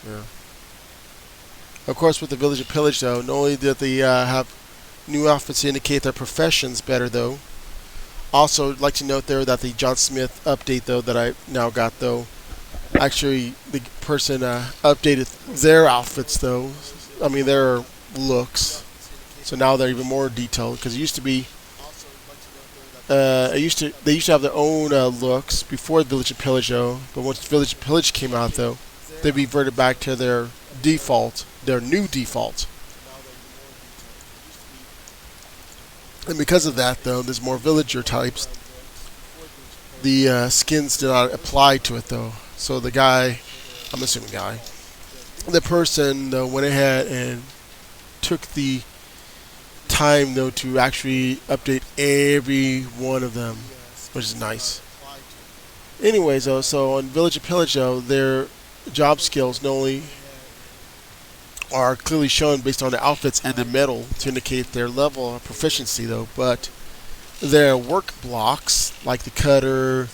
Yeah. Of course, with the Village and Pillage, though, not only did they have new outfits to indicate their professions better, though. Also, I'd like to note there that the John Smith update, though, that I now got, though, actually the person updated their outfits, though. I mean, their looks. So now they're even more detailed because it used to be. They used to have their own looks before Village and Pillage, though. But once Village and Pillage came out, though, they reverted back to their default, their new default. And because of that, though, there's more villager types. The skins did not apply to it, though. So the guy, I'm assuming guy, the person, though, went ahead and took the time, though, to actually update every one of them, which is nice. Anyways, though, so on Village and Pillage, though, their job skills not only are clearly shown based on the outfits and the metal to indicate their level of proficiency, though, but their work blocks, like the cutter,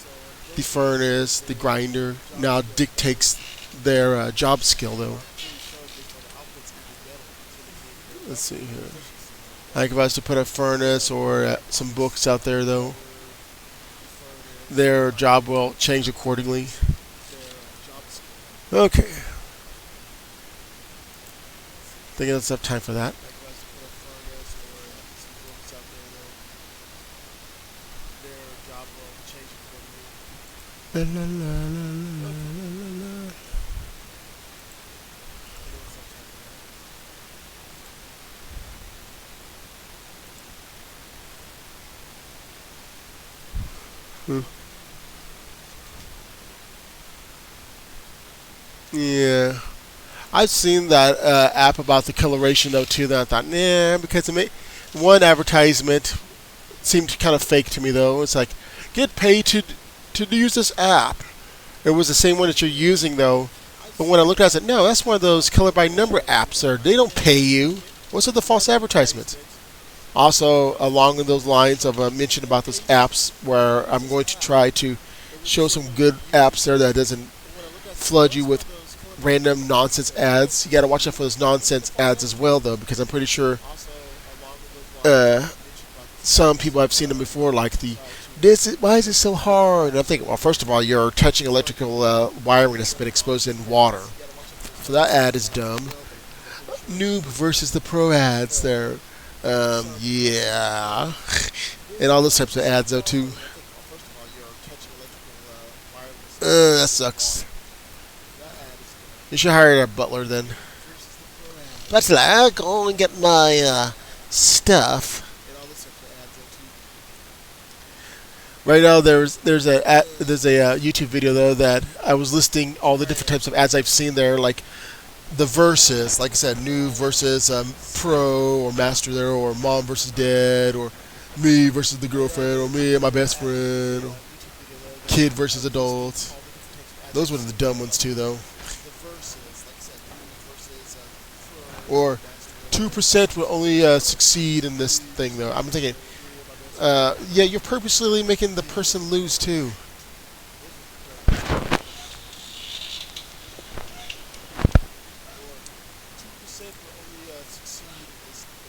the furnace, the grinder, now dictates their job skill, though. Let's see here. Like if I was to put a furnace or some books out there, though, their job will change accordingly. Okay. I think that's enough time for that. La, la, la, la, la, la. Yeah. I've seen that app about the coloration though too. That I thought, nah, because one advertisement seemed kind of fake to me though. It's like, get paid to use this app. It was the same one that you're using though. But when I looked at it, I said, no, that's one of those color by number apps. Or they don't pay you. What's with the false advertisements? Also, along those lines of mention about those apps, where I'm going to try to show some good apps there that doesn't flood you with random nonsense ads. You got to watch out for those nonsense ads as well, though, because I'm pretty sure some people have seen them before, like why is it so hard? And I'm thinking, well, first of all, you're touching electrical wiring that's been exposed in water, so that ad is dumb. Noob versus the pro ads there, yeah, and all those types of ads though too. That sucks. You should hire a butler then. That's like, I'll go and get my stuff. Right now, there's a YouTube video though that I was listing all the different types of ads I've seen there. Like the versus, like I said, new versus pro or master there, or mom versus dad, or me versus the girlfriend, or me and my best friend, or kid versus adult. Those were the dumb ones too, though. Or 2% will only succeed in this thing, though. I'm thinking, yeah, you're purposely making the person lose too.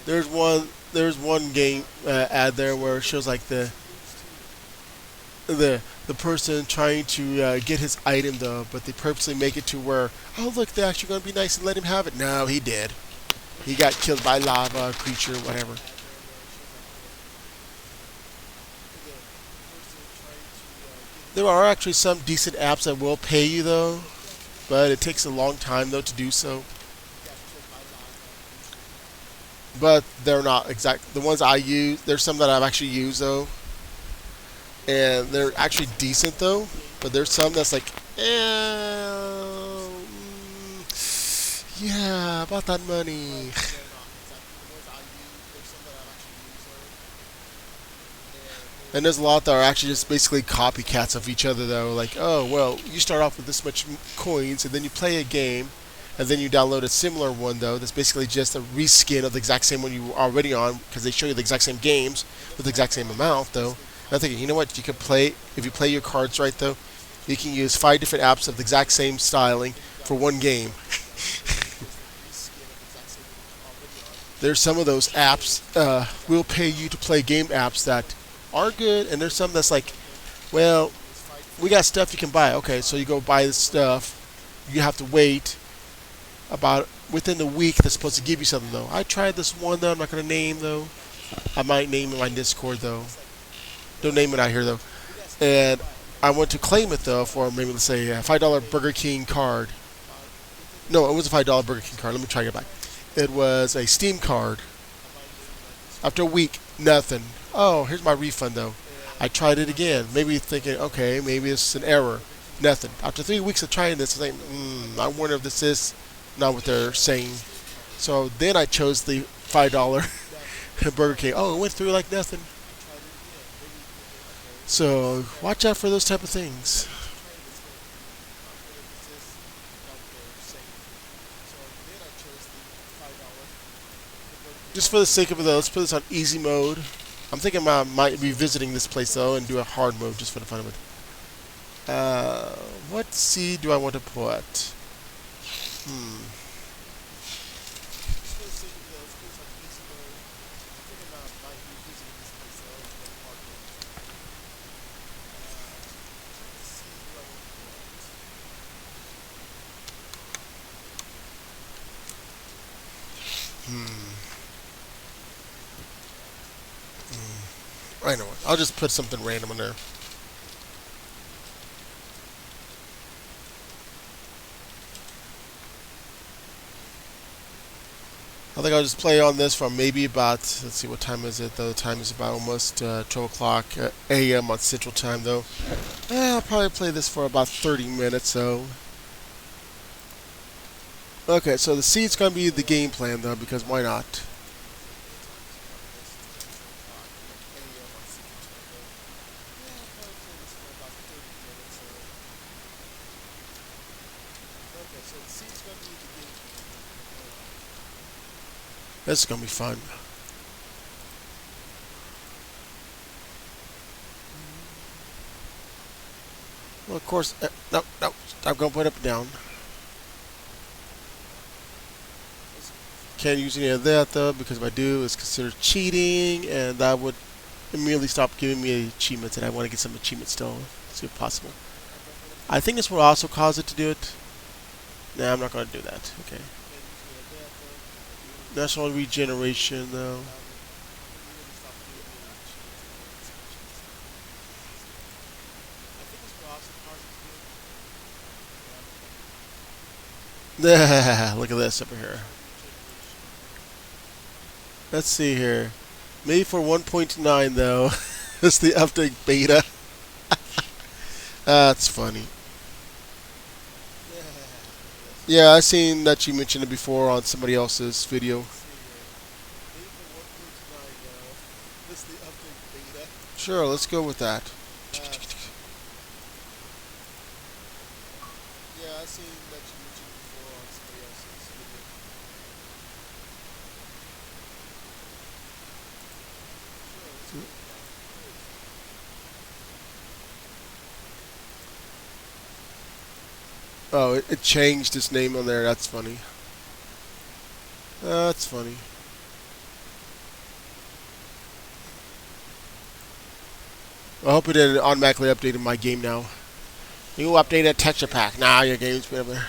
There's one game ad there where it shows like the person trying to get his item though, but they purposely make it to where, oh look, they're actually going to be nice and let him have it. No, he did. He got killed by lava creature, whatever. There are actually some decent apps that will pay you though, but it takes a long time though to do so. But they're not exact. The ones I use, there's some that I've actually used though, and they're actually decent though. But there's some that's like, yeah, about that money. And there's a lot that are actually just basically copycats of each other, though. Like, oh, well, you start off with this much coins, and then you play a game, and then you download a similar one, though, that's basically just a reskin of the exact same one you were already on, because they show you the exact same games with the exact same amount, though. And I'm thinking, you know what? You could play, if you play your cards right, though, you can use 5 different apps of the exact same styling for one game. There's some of those apps will pay you to play game apps that are good, and there's some that's like, well, we got stuff you can buy. Okay, so you go buy the stuff. You have to wait about within the week that's supposed to give you something though. I tried this one though. I'm not gonna name though. I might name it in my Discord though. Don't name it out here though. And I went to claim it though for maybe let's say a $5 Burger King card. No, it was a $5 Burger King card. Let me try it back. It was a Steam card. After a week, nothing. Oh, here's my refund though. I tried it again, maybe thinking, okay, maybe it's an error. Nothing. After 3 weeks of trying this, I think, I wonder if this is not what they're saying. So then I chose the $5 Burger King. Oh, it went through like nothing. So watch out for those type of things. Just for the sake of it, though, let's put this on easy mode. I'm thinking I might be visiting this place though and do a hard mode just for the fun of it. What seed do I want to put? Hmm. Hmm. I know what. I'll just put something random in there. I think I'll just play on this from maybe about, let's see, what time is it though? The time is about almost 12 o'clock a.m. on Central Time though. I'll probably play this for about 30 minutes so. Okay, so the seed's going to be the game plan though, because why not? This is going to be fun. Well, of course, no, no, I'm going to put it down. Can't use any of that though, because if I do, it's considered cheating, and that would immediately stop giving me achievements, and I want to get some achievements still, see if possible. I think this will also cause it to do it. Nah, I'm not going to do that. Okay. National regeneration though. Look at this over here. Let's see here. Maybe for 1.9 though. It's the update beta. That's funny. Yeah, I seen that you mentioned it before on somebody else's video. Sure, let's go with that. Yeah, I seen that you mentioned it before on somebody else's video. Oh, it changed its name on there. That's funny. That's funny. I hope it didn't automatically update my game now. You updated texture pack. Nah, your game's whatever.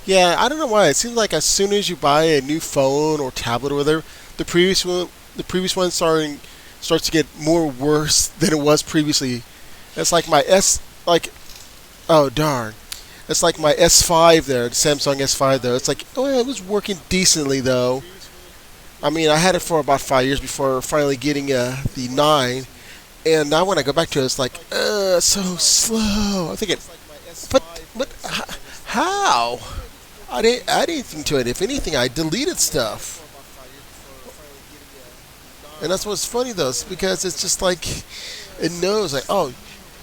Yeah, I don't know why. It seems like as soon as you buy a new phone or tablet or whatever, the previous one starts to get more worse than it was previously. It's like my S, like, oh darn, it's like my S5 there, the Samsung S5 though. It's like, oh yeah, it was working decently though. I mean, I had it for about 5 years before finally getting the 9, and now when I go back to it, it's like, so slow. I think it, how? I didn't add anything to it. If anything, I deleted stuff. And that's what's funny though, is because it's just like it knows, like, oh,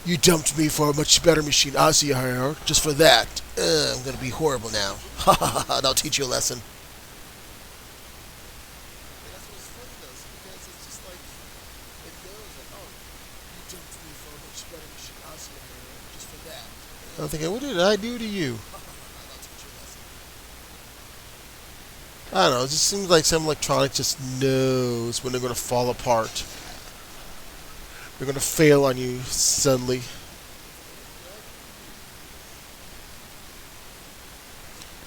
you dumped me for a much better machine. I see her just for that. I'm gonna be horrible now. Ha ha ha! I'll teach you a lesson. I'm thinking, what did I do to you? I don't know. It just seems like some electronic just knows when they're gonna fall apart. They're gonna fail on you suddenly.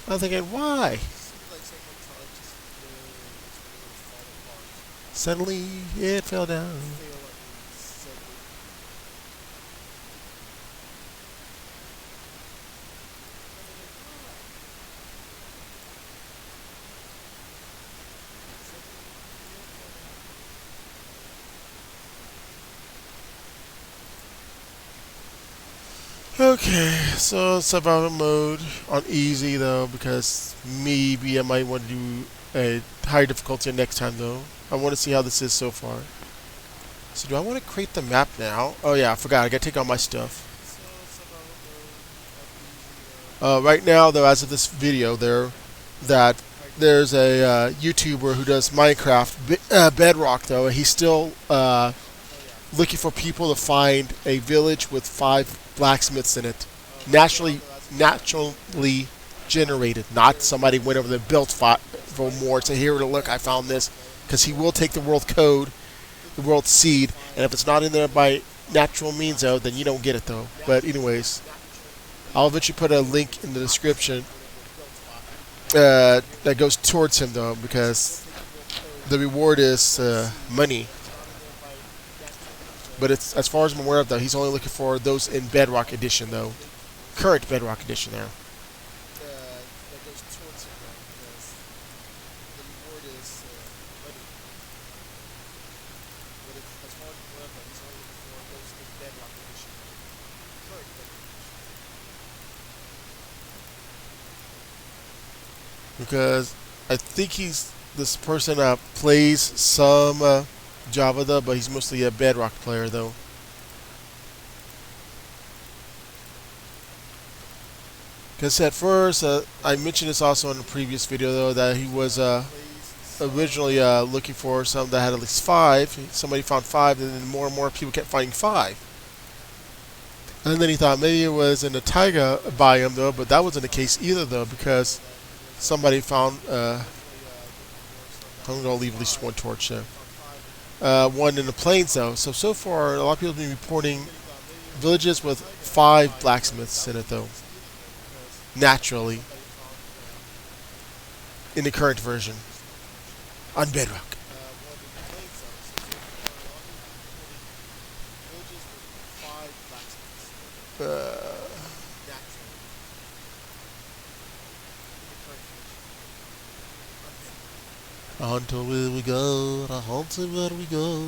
I'm thinking, why? Suddenly, it fell down. Okay, so survival mode on easy though, because maybe I might want to do a higher difficulty next time though. I want to see how this is so far. So do I want to create the map now? Oh yeah, I forgot. I gotta take all my stuff. Right now though, as of this video, there's a YouTuber who does Minecraft Bedrock though, and he's still looking for people to find a village with 5 blacksmiths in it, naturally generated. Not somebody went over there and built five for more. Say, here, look, I found this, because he will take the world code, the world seed, and if it's not in there by natural means though, then you don't get it though. But anyways, I'll eventually put a link in the description that goes towards him though, because the reward is money. But it's, as far as I'm aware of, though, he's only looking for those in Bedrock Edition, though. Current Bedrock Edition, there. Because I think he's this person plays some Java, though, but he's mostly a Bedrock player, though. Because at first, I mentioned this also in the previous video, though, that he was originally looking for some that had at least 5. Somebody found 5, and then more and more people kept finding 5. And then he thought maybe it was in the taiga biome, though, but that wasn't the case either, though, because somebody found, I'm going to leave at least one torch there, one in the plains, though. So far, a lot of people have been reporting villages with 5 blacksmiths in it, though. Naturally. In the current version. On Bedrock. Until where we go, the haunted where we go.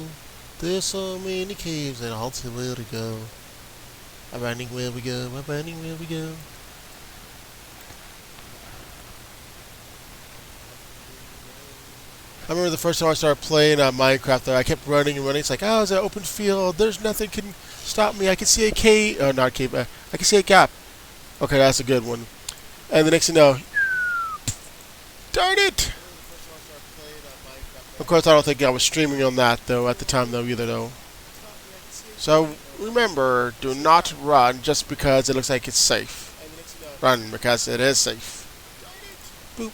There's so many caves and haunted where we go. Running where we go, running where we go. I remember the first time I started playing Minecraft though, I kept running and running. It's like, oh, it's an open field. There's nothing can stop me. I can see a cave. Oh, not a cave. I can see a gap. Okay, that's a good one. And the next thing you know, darn it! Of course, I don't think I was streaming on that though at the time though either though. So remember, do not run just because it looks like it's safe. Run because it is safe. Boop.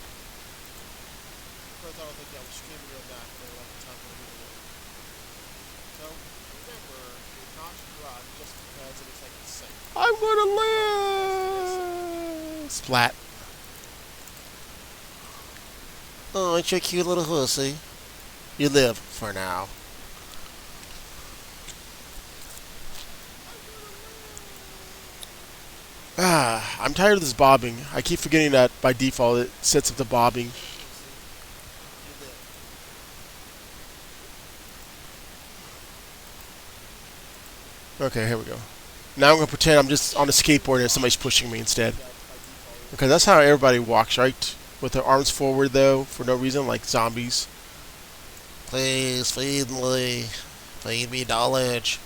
I'm gonna live! Splat. Oh, it's your cute little hussy. You live for now. I'm tired of this bobbing. I keep forgetting that by default it sets up the bobbing. Okay, here we go. Now I'm going to pretend I'm just on a skateboard and somebody's pushing me instead. Okay, that's how everybody walks, right? With their arms forward, though, for no reason, like zombies. Please feed me. Feed me knowledge.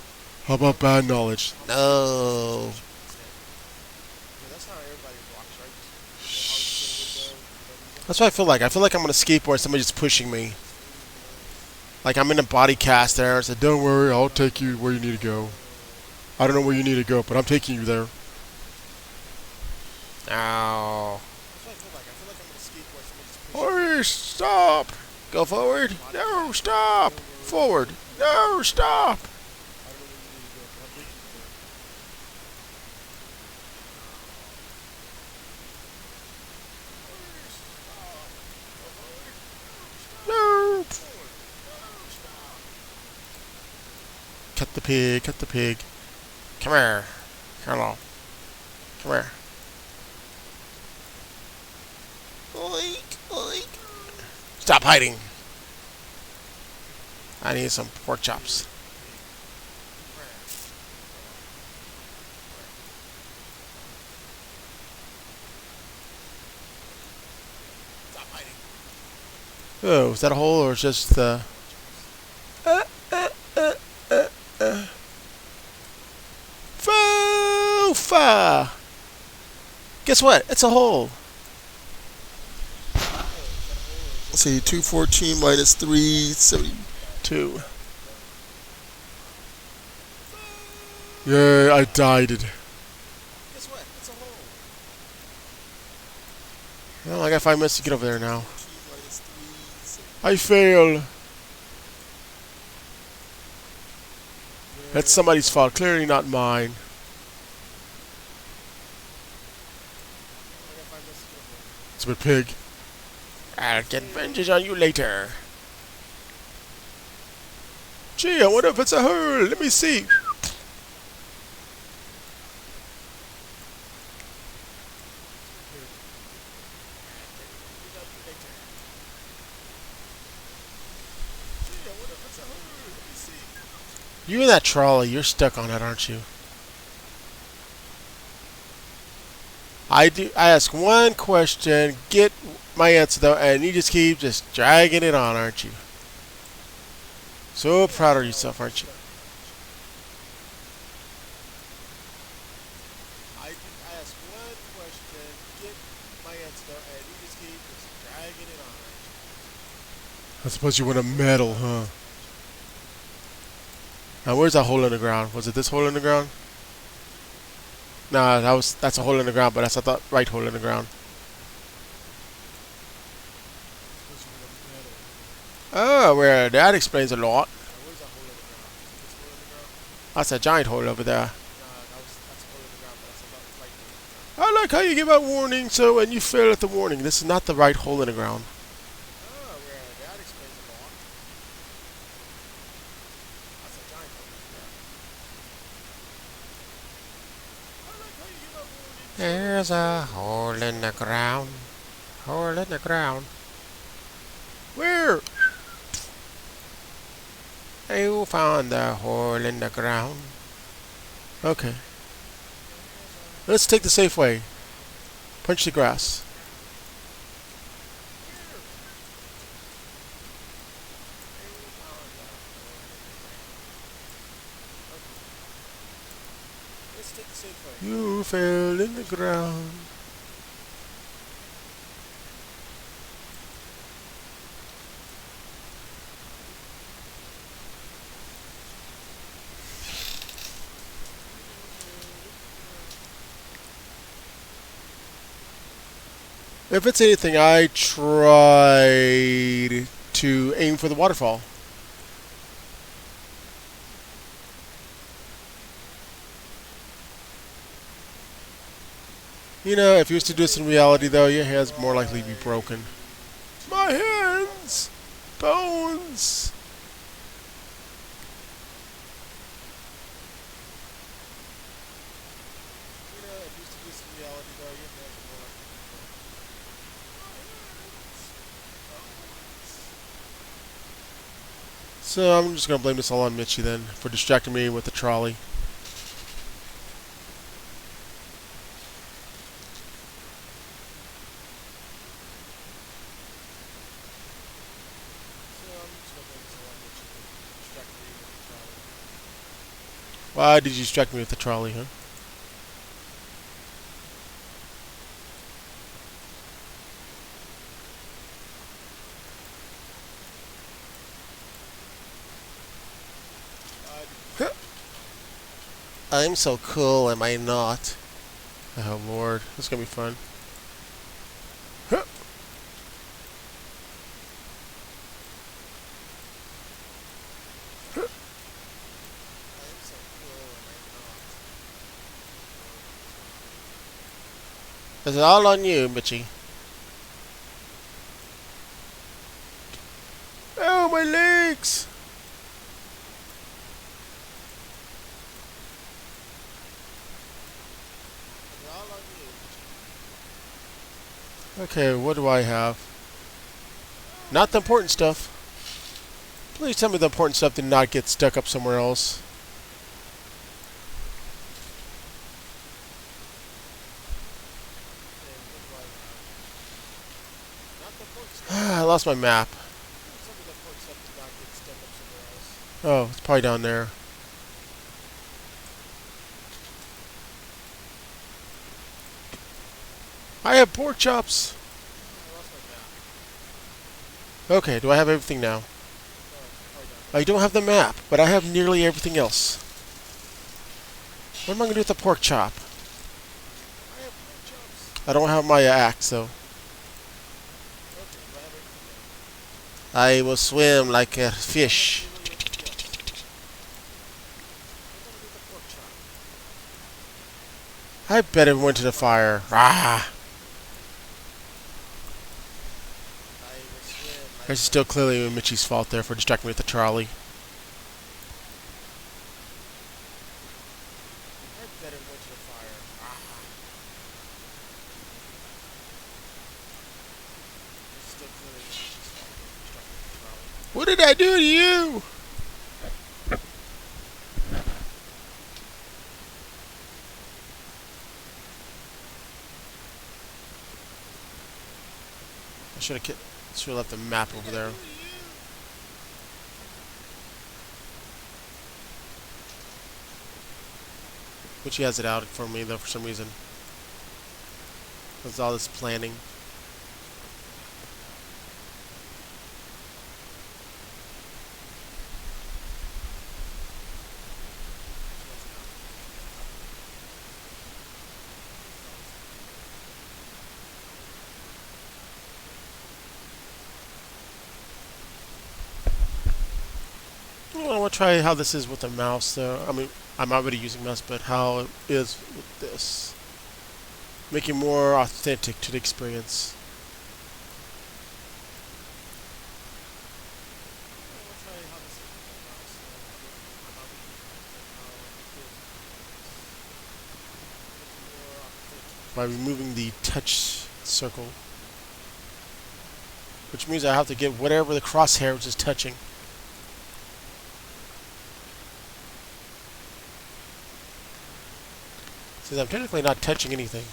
How about bad knowledge? No. That's what I feel like. I feel like I'm on a skateboard and somebody's just pushing me. Like I'm in a body cast there. I said, don't worry, I'll take you where you need to go. I don't know where you need to go, but I'm taking you there. Ow. Oh, stop! Go forward. No, stop! Forward. No, stop! No! Cut the pig, cut the pig. Come here. Hello. Come here. Oink, oink. Stop hiding. I need some pork chops. Stop hiding. Oh, is that a hole or just the... Foofa! Guess what? It's a hole. Let's see, 214 minus 372. Yeah, I died. Guess what? It's a hole. Well, I got 5 minutes to get over there now. I fail. That's somebody's fault, clearly not mine. Stupid pig. I'll get vengeance on you later. Gee, I wonder if it's a hole. Let me see. You and that trolley, you're stuck on it, aren't you? I ask one question, get my answer though, and you just keep just dragging it on, aren't you? So proud of yourself, aren't you? I ask one question, get my answer though, and you just keep just dragging it on, aren't you? I suppose you want a medal, huh? Now where's that hole in the ground? Was it this hole in the ground? Nah, that's a hole in the ground, but that's not the right hole in the ground. Oh, well, that explains a lot. That's a giant hole over there. I like how you give out warnings, so when you fail at the warning, this is not the right hole in the ground. There's a hole in the ground. Hole in the ground. Where? You found the hole in the ground. Okay. Let's take the safe way. Punch the grass. You fell in the ground. If it's anything, I tried to aim for the waterfall. You know, if you was to do this in reality, though, your hand's more likely to be broken. My hands! Bones! You know, if you was to do this in reality, though, your hands are more likely to be broken. So I'm just gonna blame this all on Mitchie then for distracting me with the trolley. Why did you distract me with the trolley, huh? I'm so cool, am I not? Oh lord, this is gonna be fun. Huh. Huh. It's all on you, Mitchie. Oh, my legs! Okay, what do I have? Not the important stuff. Please tell me the important stuff did not get stuck up somewhere else. I lost my map. Oh, it's probably down there. I have pork chops! Okay, do I have everything now? I don't have the map, but I have nearly everything else. What am I going to do with the pork chop? I don't have my axe, though. I will swim like a fish. I bet it went to the fire. Ah! It's still clearly Mitchie's fault there for distracting me with the trolley. What did I do to you? I should have left the map over there. But she has it out for me though for some reason. With all this planning. I want to try how this is with the mouse though. I mean, I'm already using mouse, but how it is with this. Make it more authentic to the experience. By removing the touch circle. which means I have to get whatever the crosshair which is touching. Since I'm technically not touching anything.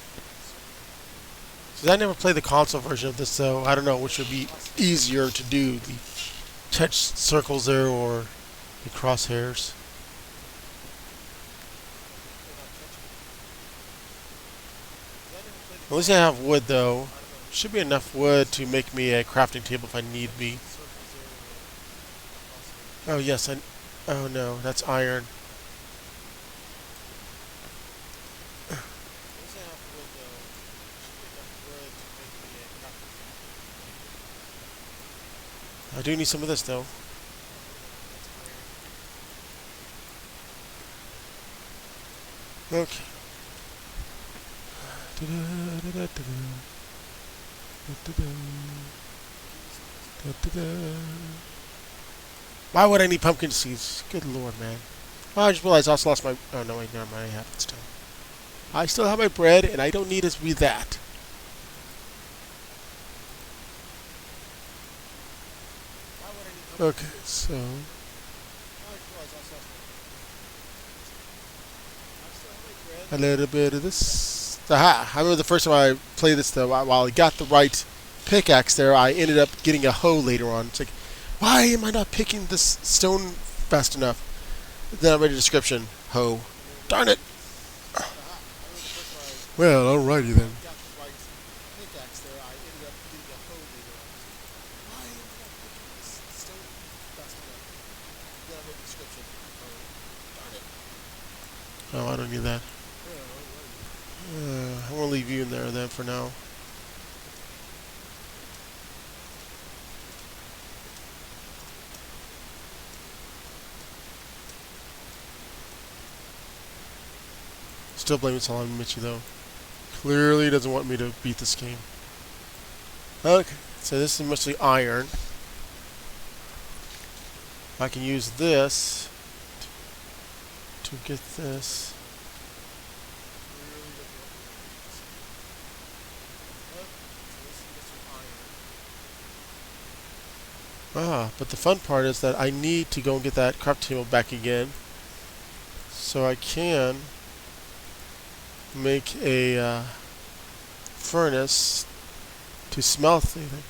Since I never played the console version of this, so I don't know which would be easier to do, the touch circles there or the crosshairs. At least I have wood, though. Should be enough wood to make me a crafting table if I need be. Oh yes, oh no, that's iron. I do need some of this though. Okay. Why would I need pumpkin seeds? Good lord, man. Oh, I just realized I also lost my... Oh, no, wait, never mind. I have it still. I still have my bread, and I don't need it to be that. Okay, so... A little bit of this. Aha! I remember the first time I played this, though, while I got the right pickaxe there, I ended up getting a hoe later on. It's like, why am I not picking this stone fast enough? Then I read a description. Hoe. Darn it! Well, alrighty then. Oh, I don't need that. I'm gonna leave you in there then for now. Still blaming Salam Michi though. Clearly doesn't want me to beat this game. Okay, so this is mostly iron. I can use this to get this. But the fun part is that I need to go and get that crafting table back again, so I can make a furnace to smelt anything.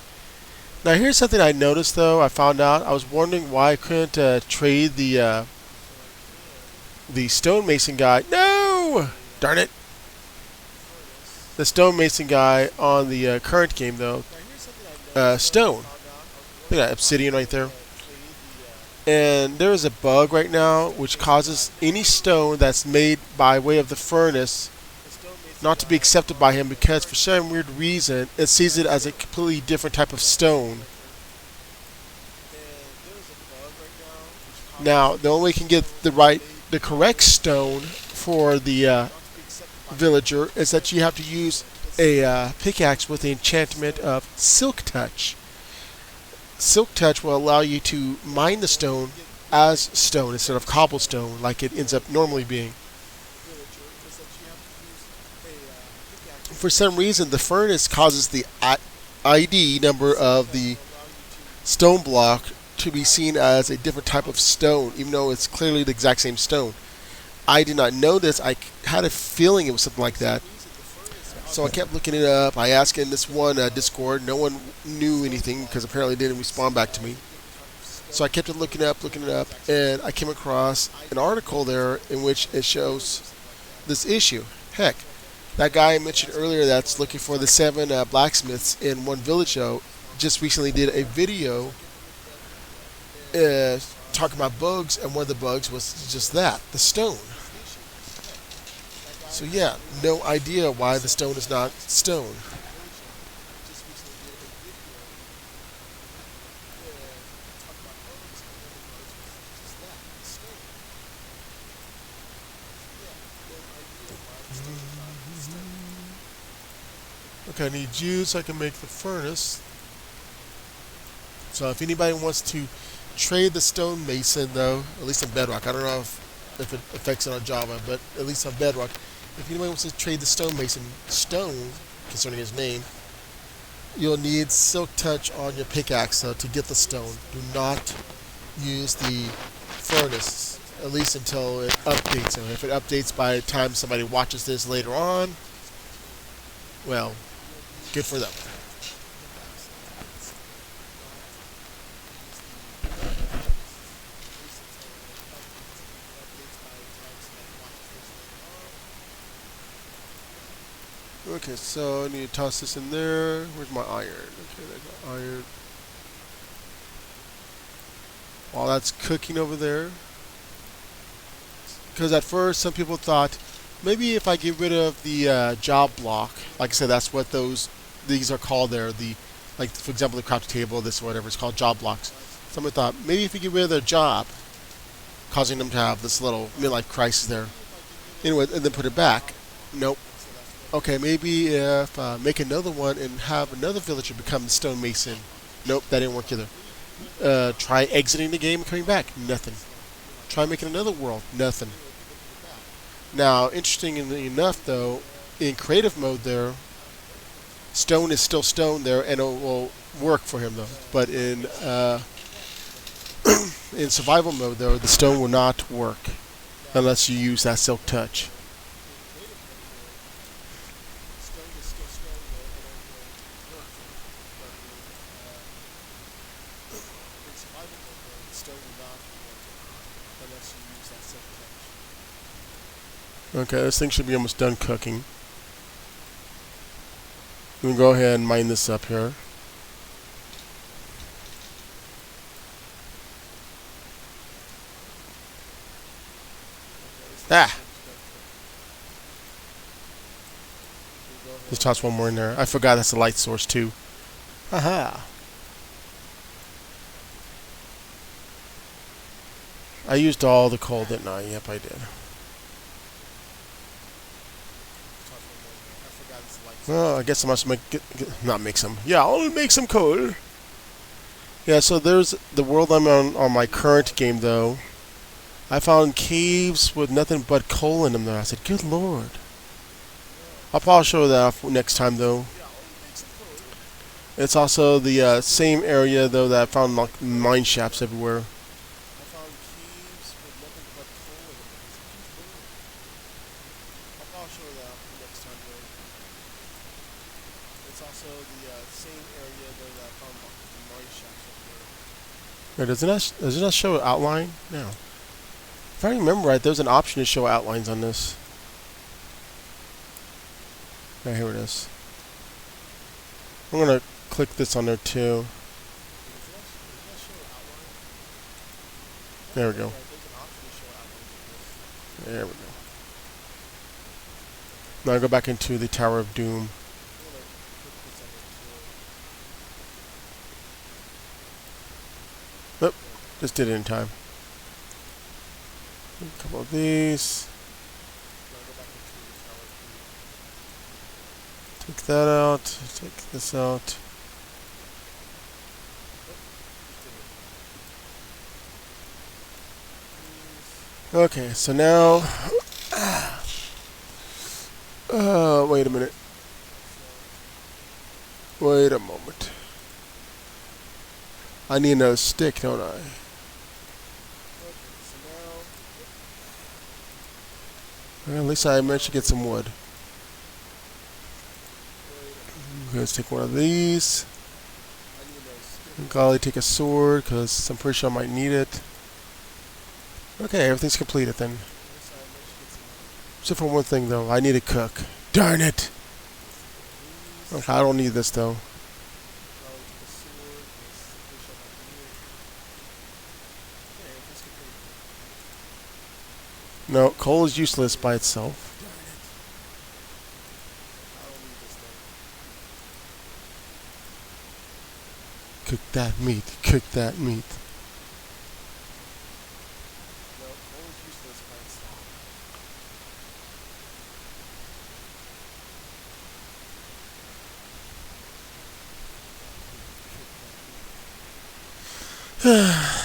Now here's something I noticed though. I found out. I was wondering why I couldn't trade the stonemason guy. No! Darn it! The stonemason guy on the current game though. Stone. Look at that obsidian right there. And there is a bug right now which causes any stone that's made by way of the furnace not to be accepted by him, because for some weird reason it sees it as a completely different type of stone. Now the only way you can get the correct stone for the villager is that you have to use a pickaxe with the enchantment of Silk Touch. Silk Touch will allow you to mine the stone as stone instead of cobblestone like it ends up normally being. For some reason, the furnace causes the ID number of the stone block to be seen as a different type of stone, even though it's clearly the exact same stone. I did not know this. I had a feeling it was something like that. So I kept looking it up. I asked in this one Discord. No one knew anything because apparently it didn't respond back to me. So I kept looking it up, and I came across an article there in which it shows this issue. Heck, that guy I mentioned earlier that's looking for the 7 blacksmiths in one village show just recently did a video talking about bugs, and one of the bugs was just that, the stone. So yeah, no idea why the stone is not stone. Okay, I need you so I can make the furnace. So if anybody wants to trade the stonemason, though, at least on bedrock, I don't know if it affects it on Java, but at least on bedrock, if anybody wants to trade the stonemason stone, concerning his name, you'll need silk touch on your pickaxe though to get the stone. Do not use the furnace, at least until it updates. And if it updates by the time somebody watches this later on, well, good for them. Okay, so I need to toss this in there. Where's my iron? Okay, there's my iron. While that's cooking over there, because at first some people thought maybe if I get rid of the job block, like I said, that's what these are called there. The like for example the crafting table, this or whatever, it's called job blocks. Someone thought maybe if you get rid of their job, causing them to have this little midlife crisis there. Anyway, and then put it back. Nope. Okay, maybe if make another one and have another villager become the stonemason. Nope, that didn't work either. Try exiting the game and coming back. Nothing. Try making another world. Nothing. Now, interestingly enough, though, in creative mode there, stone is still stone there, and it will work for him though. But in in survival mode though, the stone will not work unless you use that silk touch. Okay, this thing should be almost done cooking. We'll go ahead and mine this up here. Ah! Just toss one more in there. I forgot that's a light source too. Aha! I used all the coal, didn't I? Yep, I did. Well, I guess I must not make some. Yeah, I'll make some coal. Yeah, so there's the world I'm on my current game, though. I found caves with nothing but coal in them, though. I said, good lord. I'll probably show that off next time, though. It's also the same area, though, that I found like mine shafts everywhere. Or does it not show an outline? No. If I remember right, there's an option to show outlines on this. Yeah, here it is. I'm gonna click this on there too. There we go. There we go. Now I go back into the Tower of Doom. Nope, just did it in time. A couple of these. Take that out. Take this out. Okay, so now. Wait a minute. Wait a moment. I need another stick, don't I? Well, at least I managed to get some wood. Okay, let's take one of these. Golly, take a sword, because I'm pretty sure I might need it. Okay, everything's completed then. Except for one thing, though. I need to cook. Darn it! Okay, I don't need this, though. No, coal is useless by itself. Cook that meat. Cook that meat.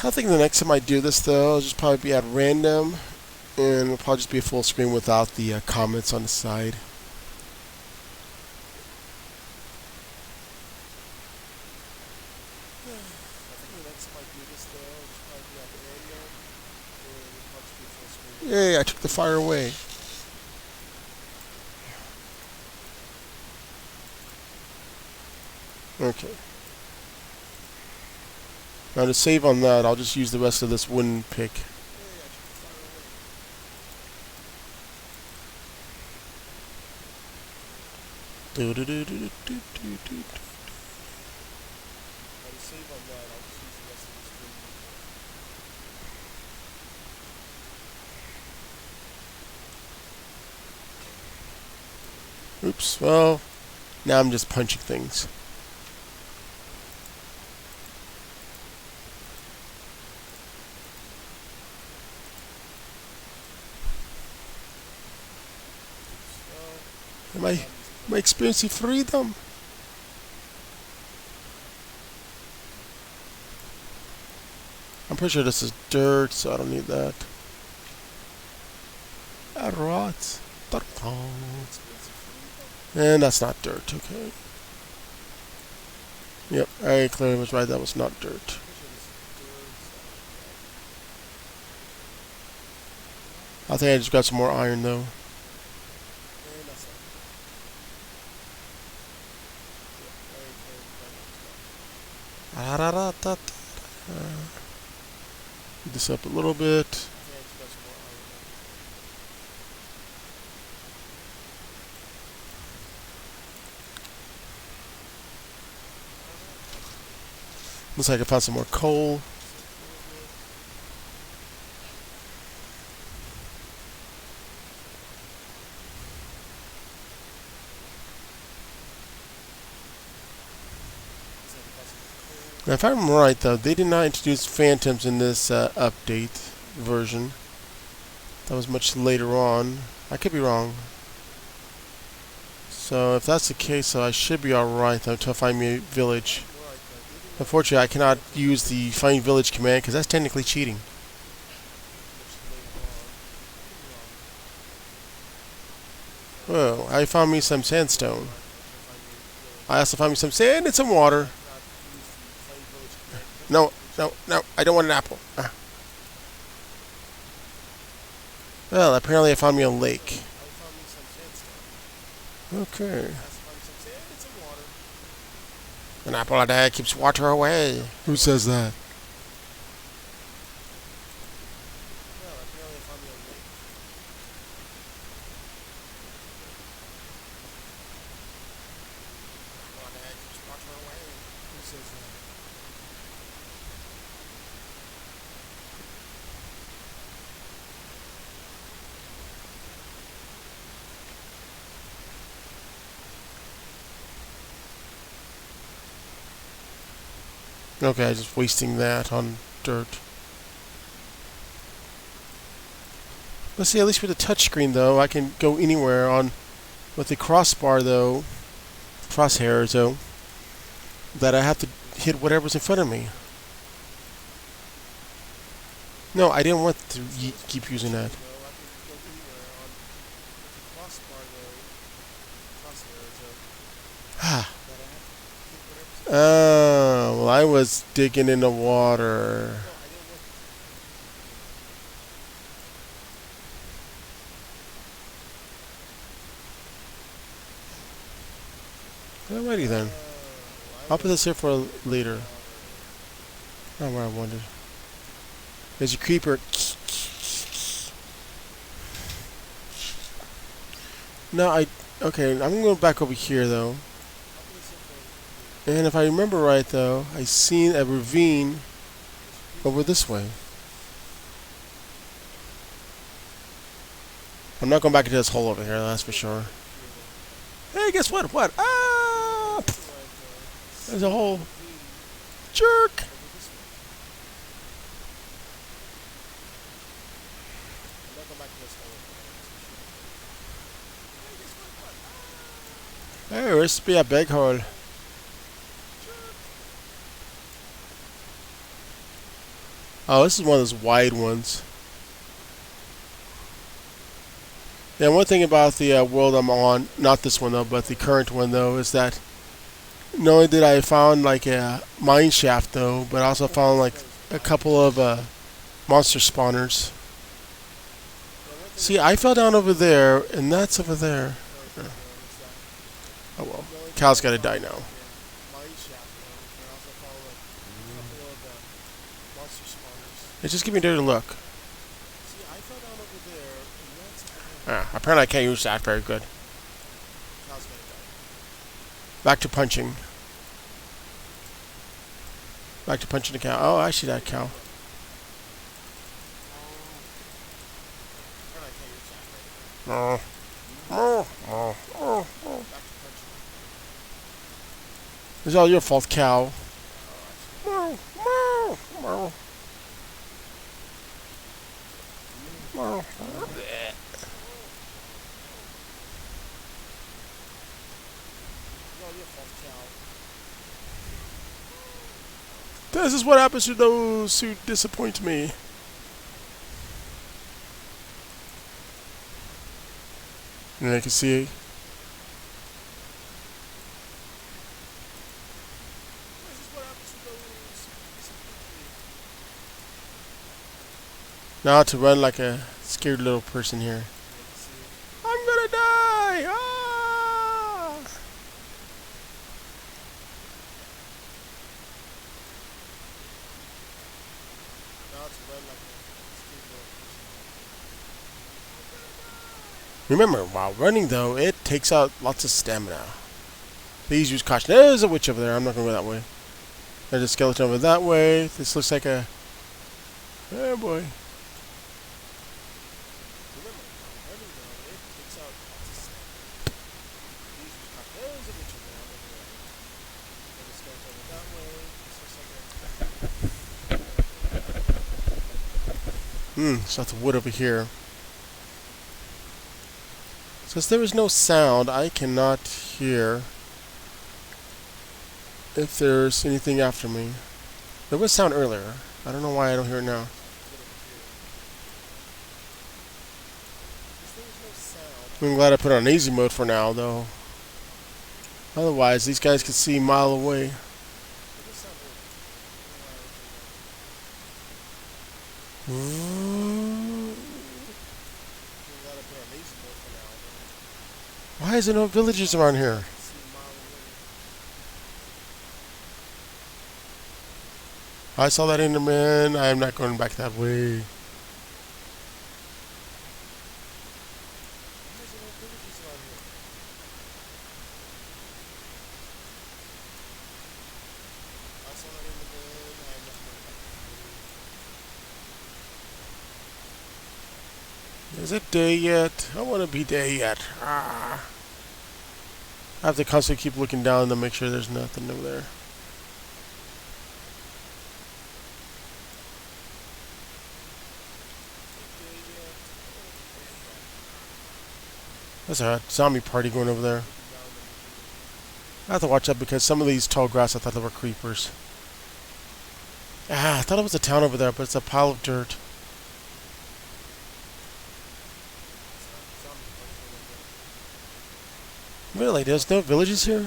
I think the next time I do this, though, I'll just probably be at random. And it'll probably just be a full screen without the comments on the side. Hey, I took the fire away. Okay. Now to save on that, I'll just use the rest of this wooden pick. Oops, well, now I'm just punching things. Am I experiencing freedom? I'm pretty sure this is dirt, so I don't need that. Rot. And that's not dirt, okay. Yep, I clearly was right, that was not dirt. I think I just got some more iron though. Get this up a little bit. Looks like I found some more coal. Now, if I'm right, though, they did not introduce phantoms in this update version. That was much later on. I could be wrong. So, if that's the case, though, I should be alright, though, to find me a village. Unfortunately, I cannot use the find village command, because that's technically cheating. Whoa, I found me some sandstone. I also found me some sand and some water. No, no, no, I don't want an apple. Well, apparently I found me a lake. Okay. An apple a day keeps water away. Who says that? Okay, I'm just wasting that on dirt. Let's see, at least with the touchscreen though, I can go anywhere on with the crossbar though, crosshairs though, that I have to hit whatever's in front of me. No, I didn't want to keep using that. Oh, well, I was digging in the water. Alrighty then. I'll put this here for later. Oh, where I wondered. There's a creeper. No, okay, I'm gonna go back over here though. And if I remember right though, I seen a ravine over this way. I'm not going back into this hole over here, that's for sure. Hey, guess what? What? Ah! There's a hole. Jerk! Hey, there used to be a big hole. Oh, this is one of those wide ones. Yeah, one thing about the world I'm on, not this one though, but the current one though, is that not only did I found like a mine shaft though, but I also found like a couple of monster spawners. See, I fell down over there, and that's over there. Yeah. Oh well. Cal's gotta die now. It just give me a dirty look. Ah, apparently I can't use that very good. Back to punching. Back to punching the cow. Oh, I see that cow. Oh. Oh. Oh. Oh. Oh. It's all your fault, cow. Oh. Oh. Oh. Oh. This is what happens to those who disappoint me. And I can see. Now to run like a scared little person here. I'm gonna die! Ah! Remember, while running though, it takes out lots of stamina. Please use caution. There's a witch over there. I'm not gonna go that way. There's a skeleton over that way. This looks like a... Oh boy. So that's wood over here. Since there is no sound, I cannot hear if there's anything after me. There was sound earlier. I don't know why I don't hear it now. I'm glad I put it on easy mode for now, though. Otherwise, these guys could see a mile away. Why is there no villages around here? I saw that Enderman. I am not going back that way. Is it day yet? I want to be day yet. Ah. I have to constantly keep looking down to make sure there's nothing over there. There's a zombie party going over there. I have to watch out because some of these tall grass I thought they were creepers. Ah, I thought it was a town over there, but it's a pile of dirt. Really? There's no villages here?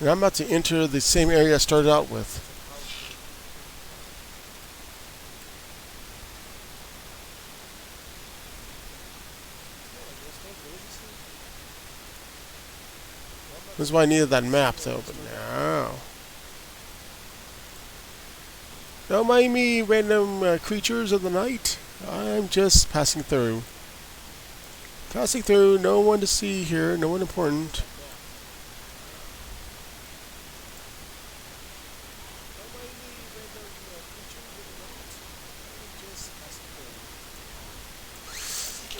And I'm about to enter the same area I started out with. This is why I needed that map, though, but no. Don't mind me, random creatures of the night. I'm just passing through. Passing through, no one to see here, no one important.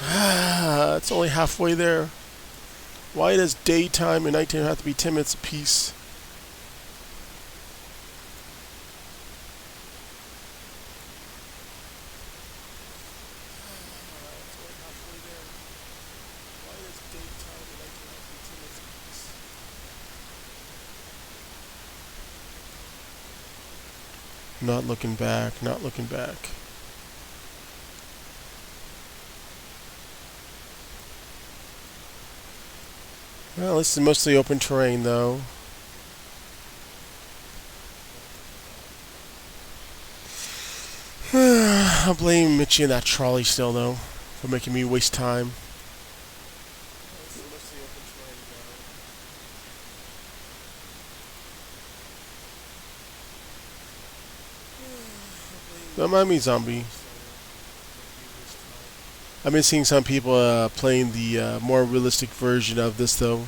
Ah, it's only halfway there. Why does daytime and nighttime have to be 10 minutes apiece? Not looking back, not looking back. Well, this is mostly open terrain, though. I blame Mitchie and that trolley still though for making me waste time. Don't mind me, zombie. I've been seeing some people playing the more realistic version of this though.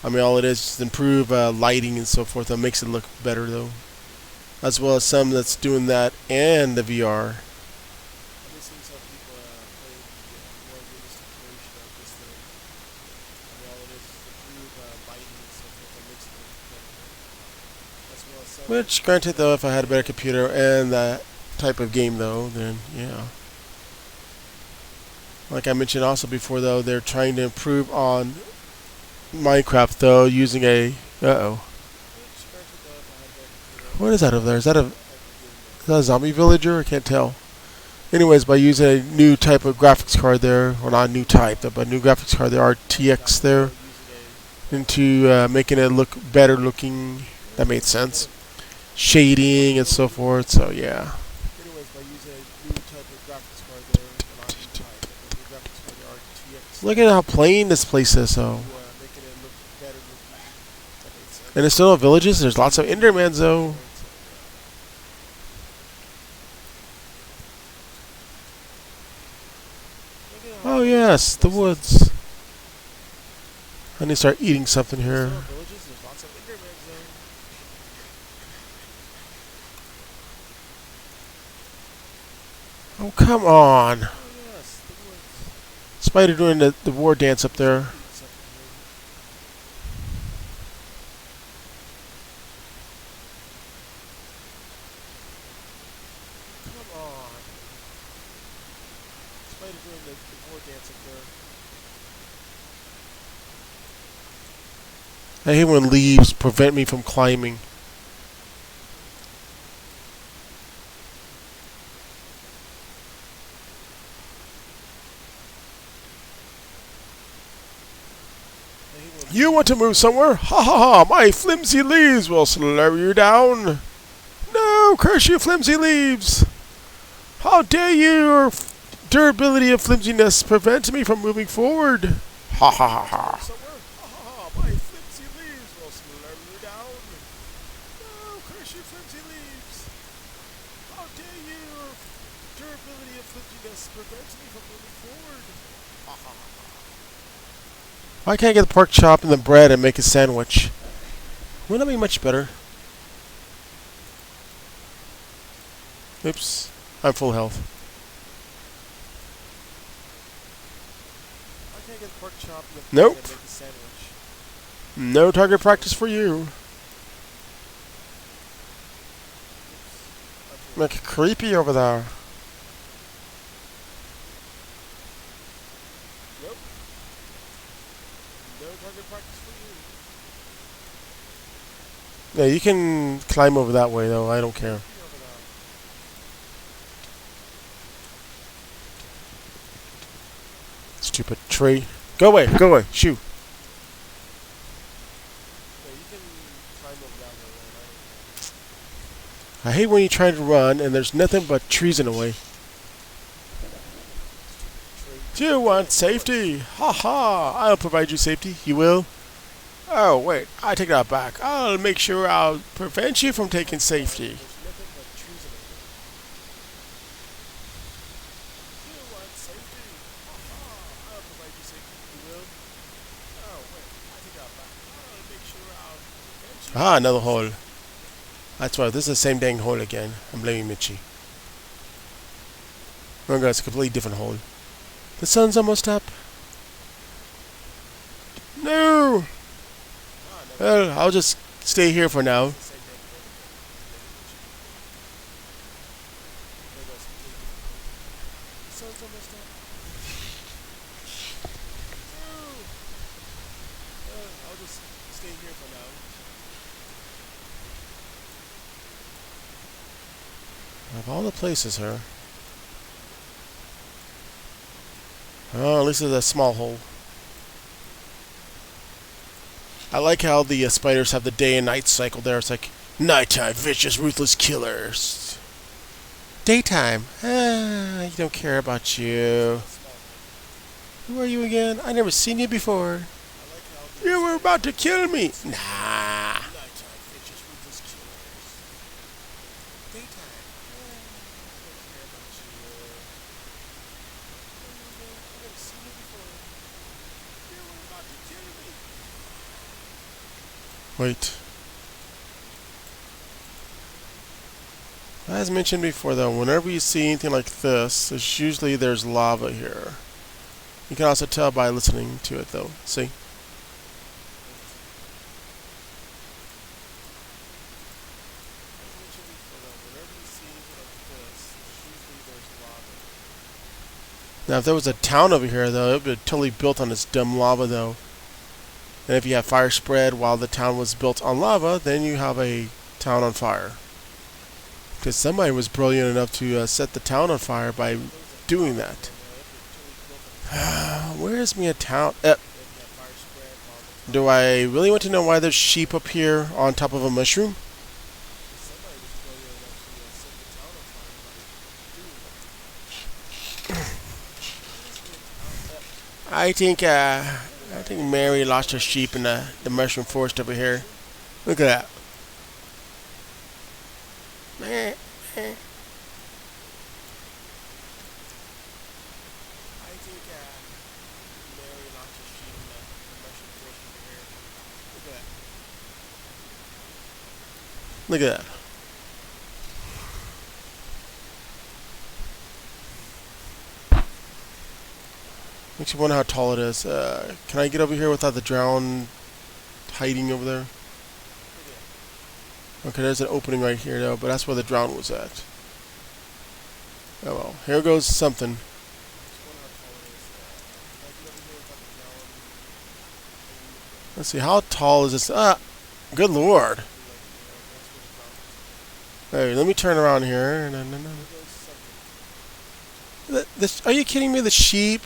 I mean, all it is improve lighting and so forth. That makes it look better though, as well as some that's doing that and the VR. Which, granted, though, if I had a better computer and that type of game, though, then yeah. Like I mentioned also before, though, they're trying to improve on Minecraft, though, using a. Uh-oh. What is that over there? Is that a zombie villager? I can't tell. Anyways, by using a new type of graphics card there, or not a new type, but a new graphics card, the RTX there, into making it look better looking. That made sense. Shading and so forth, so yeah. Look at how plain this place is, though. And it's still in villages. There's lots of Endermans, though. Oh yes, the woods. I need to start eating something here. Oh, come on. Spider doing the war dance up there. Come on. Spider doing the war dance up there. I hate when leaves prevent me from climbing. You want to move somewhere? Ha ha ha! My flimsy leaves will slow you down. No, curse you, flimsy leaves! How dare your durability and flimsiness prevent me from moving forward? Ha ha ha ha! My flimsy leaves will slow you down. No, curse you, flimsy leaves! How dare your durability and flimsiness prevent me from moving forward? Ha ha ha! Why can't I get the pork chop and the bread and make a sandwich? Wouldn't that be much better? Oops. I'm full health. Why can't I get the pork chop and the bread and make a sandwich? No target practice for you. Make it creepy over there. Yeah, you can climb over that way, though. I don't care. Stupid tree. Go away. Go away. Shoo. I hate when you try to run and there's nothing but trees in the way. Do you want safety? Ha ha! I'll provide you safety. You will? Oh, wait. I take that back. I'll make sure I'll prevent you from taking safety. Ah, another hole. That's right. This is the same dang hole again. I'm blaming Mitchie. Oh god, it's a completely different hole. The sun's almost up. No! Well, I'll just stay here for now. Of all the places here. Oh, at least it's a small hole. I like how the spiders have the day and night cycle there. It's like nighttime, vicious, ruthless killers. Daytime. You don't care about you. Who are you again? I never seen you before. You were about to kill me. Nah. Wait. As mentioned before, though, whenever you see anything like this, there's lava here. You can also tell by listening to it, though. See? Now, if there was a town over here, though, it would be totally built on this dumb lava, though. And if you have fire spread while the town was built on lava, then you have a town on fire. Because somebody was brilliant enough to set the town on fire by doing that. Where is me a town? Do I really want to know why there's sheep up here on top of a mushroom? I think Mary lost her sheep in the mushroom forest over here. Look at that. Look at that. Makes you wonder how tall it is. Can I get over here without the drown hiding over there? Okay, there's an opening right here, though, but that's where the drown was at. Oh well, here goes something. Let's see, how tall is this? Good lord. Hey, let me turn around here. Are you kidding me? The sheep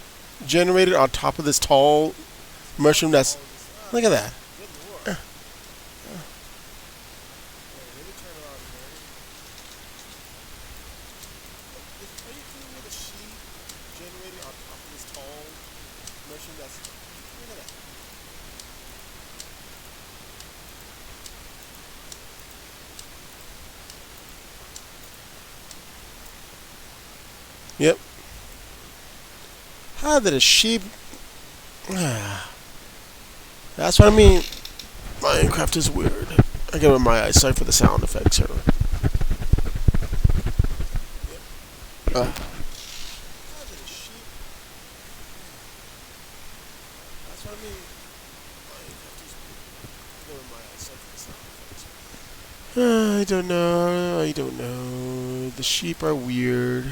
generated on top of this tall mushroom that's... Look at that. Yep. How did a sheep... That's what I mean. Minecraft is weird. I give it my eyesight for the sound effects here. I don't know. I don't know. The sheep are weird.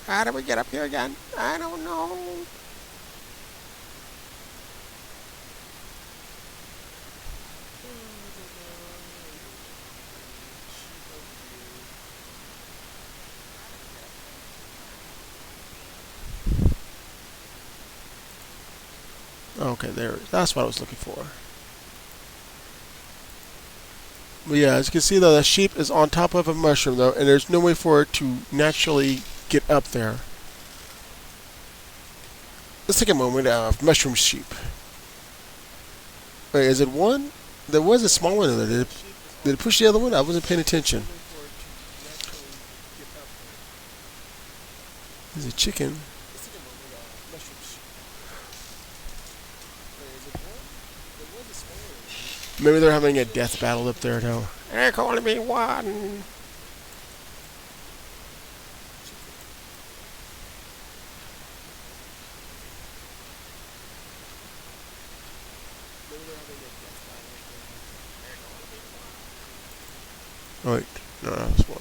How do we get up here again? I don't know. Okay, there. That's what I was looking for. But yeah, as you can see, though, the sheep is on top of a mushroom, though, and there's no way for it to naturally get up there. Let's take a moment of mushroom sheep. Wait, is it one? There was a small one in there. Did it push the other one? I wasn't paying attention. There's a chicken. Maybe they're having a death battle up there now. There can only be one. Oh, wait. No, that was one.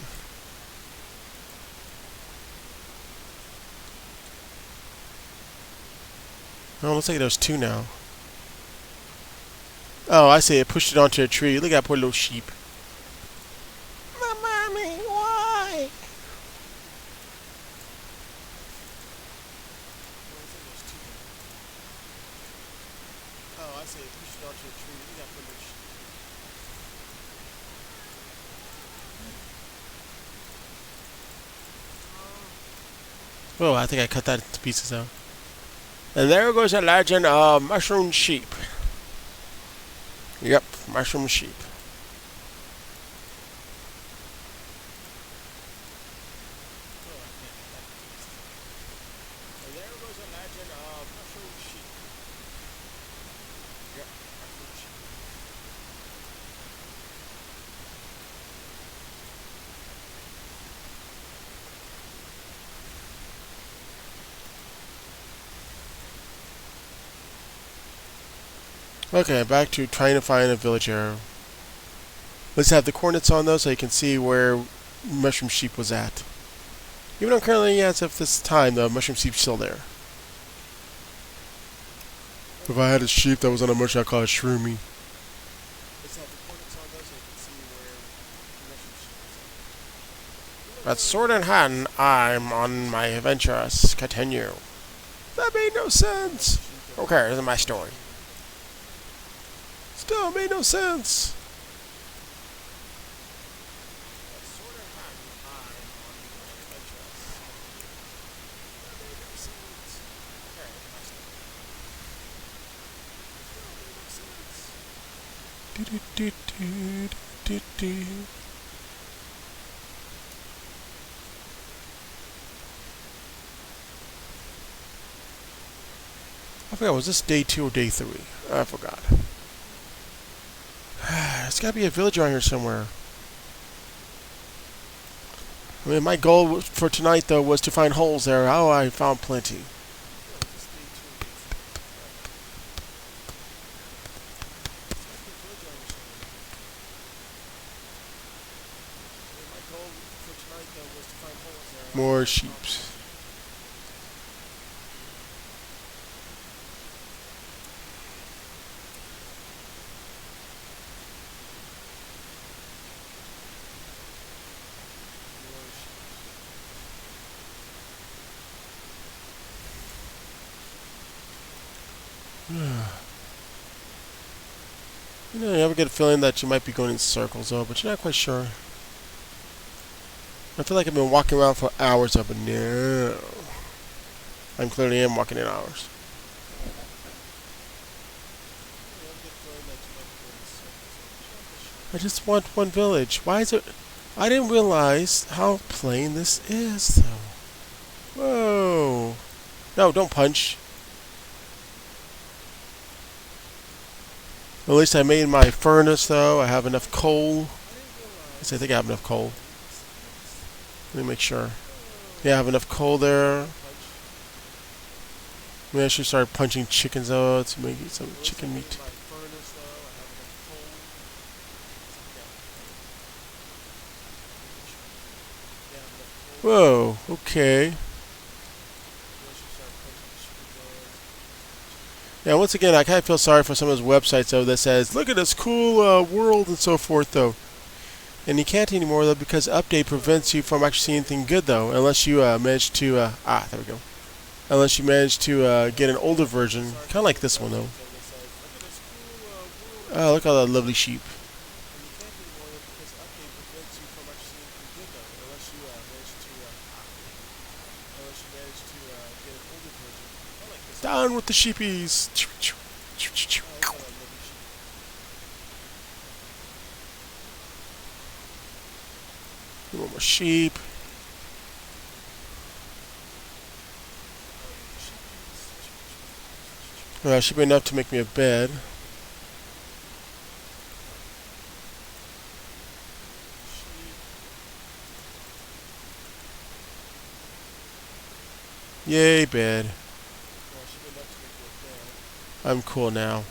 Oh, looks like there's two now. Oh, I see. It pushed it onto a tree. Look at that poor little sheep. Mommy, why? Oh, I see. It pushed it onto a tree. Look at that poor little sheep. Oh, I think I cut that to pieces though. And there goes a legend of mushroom sheep. Yep, mushroom sheep. And there goes a legend of mushroom sheep. Yep, mushroom sheep. Okay, back to trying to find a village arrow. Let's have the coordinates on those so you can see where mushroom sheep was at. Even though currently, as of this time, the mushroom sheep's still there. If I had a sheep that was on a mushroom, I'd call it shroomy. But sword in hand, I'm on my adventures. Continue. That made no sense. Okay, this is my story. Still made no sense. I forgot, was this day 2 or day 3? I forgot. There's gotta be a village around here somewhere. I mean, my goal for tonight, though, was to find holes there. Oh, I found plenty. More sheeps. You know, you ever get a feeling that you might be going in circles, though, but you're not quite sure. I feel like I've been walking around for hours, but no. I clearly am walking in hours. I just want one village. Why is it... I didn't realize how plain this is, though. Whoa. No, don't punch. At least I made my furnace, though. I have enough coal. Yes, I think I have enough coal. Let me make sure. Yeah, I have enough coal there. Maybe I should start punching chickens out to make some chicken meat. Whoa, okay. Yeah, once again, I kind of feel sorry for some of those websites, though, that says, look at this cool world and so forth, though. And you can't anymore, though, because update prevents you from actually seeing anything good, though, unless you manage to, there we go. Unless you manage to get an older version, kind of like this one, though. Oh, look at all that lovely sheep. Down with the sheepies. One more sheep. Should be enough to make me a bed. Yay, bed. I'm cool now.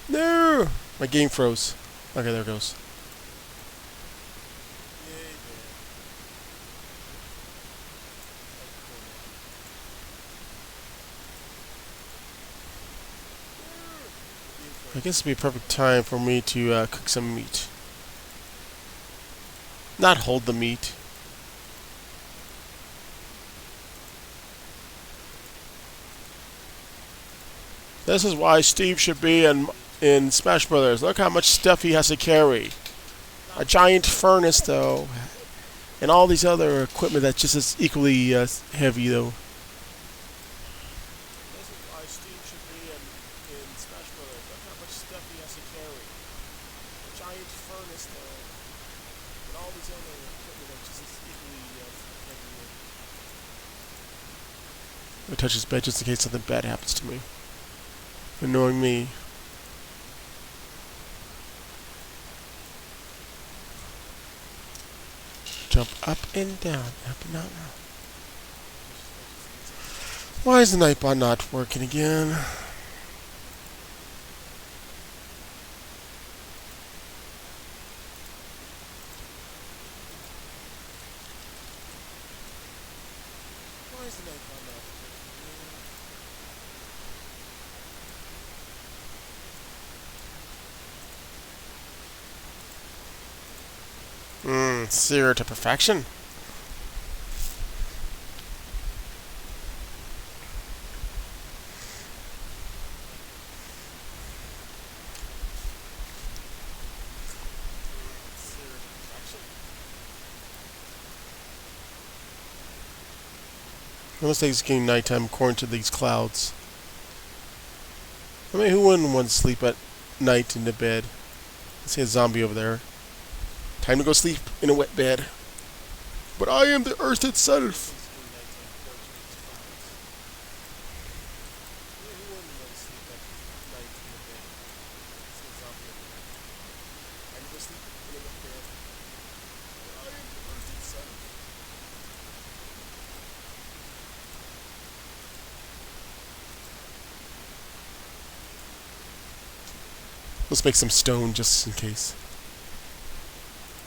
No! My game froze. Okay, there it goes. I guess it'd be a perfect time for me to cook some meat. Not hold the meat. This is why Steve should be in Smash Brothers. Look how much stuff he has to carry. A giant furnace, though. And all these other equipment that's just as equally heavy, though. This is why Steve should be in Smash Brothers. Look how much stuff he has to carry. A giant furnace, though. And all these other equipment that's just as equally heavy. I touch his bed just in case something bad happens to me. Annoying me. Jump up and down, up and down. Why is the Nightbot not working again? Why is the Nightbot not working? Zero to perfection. It looks like it's getting nighttime according to these clouds. I mean, who wouldn't want to sleep at night in the bed? I see a zombie over there. Time to go sleep in a wet bed. But I am the earth itself. Let's make some stone just in case.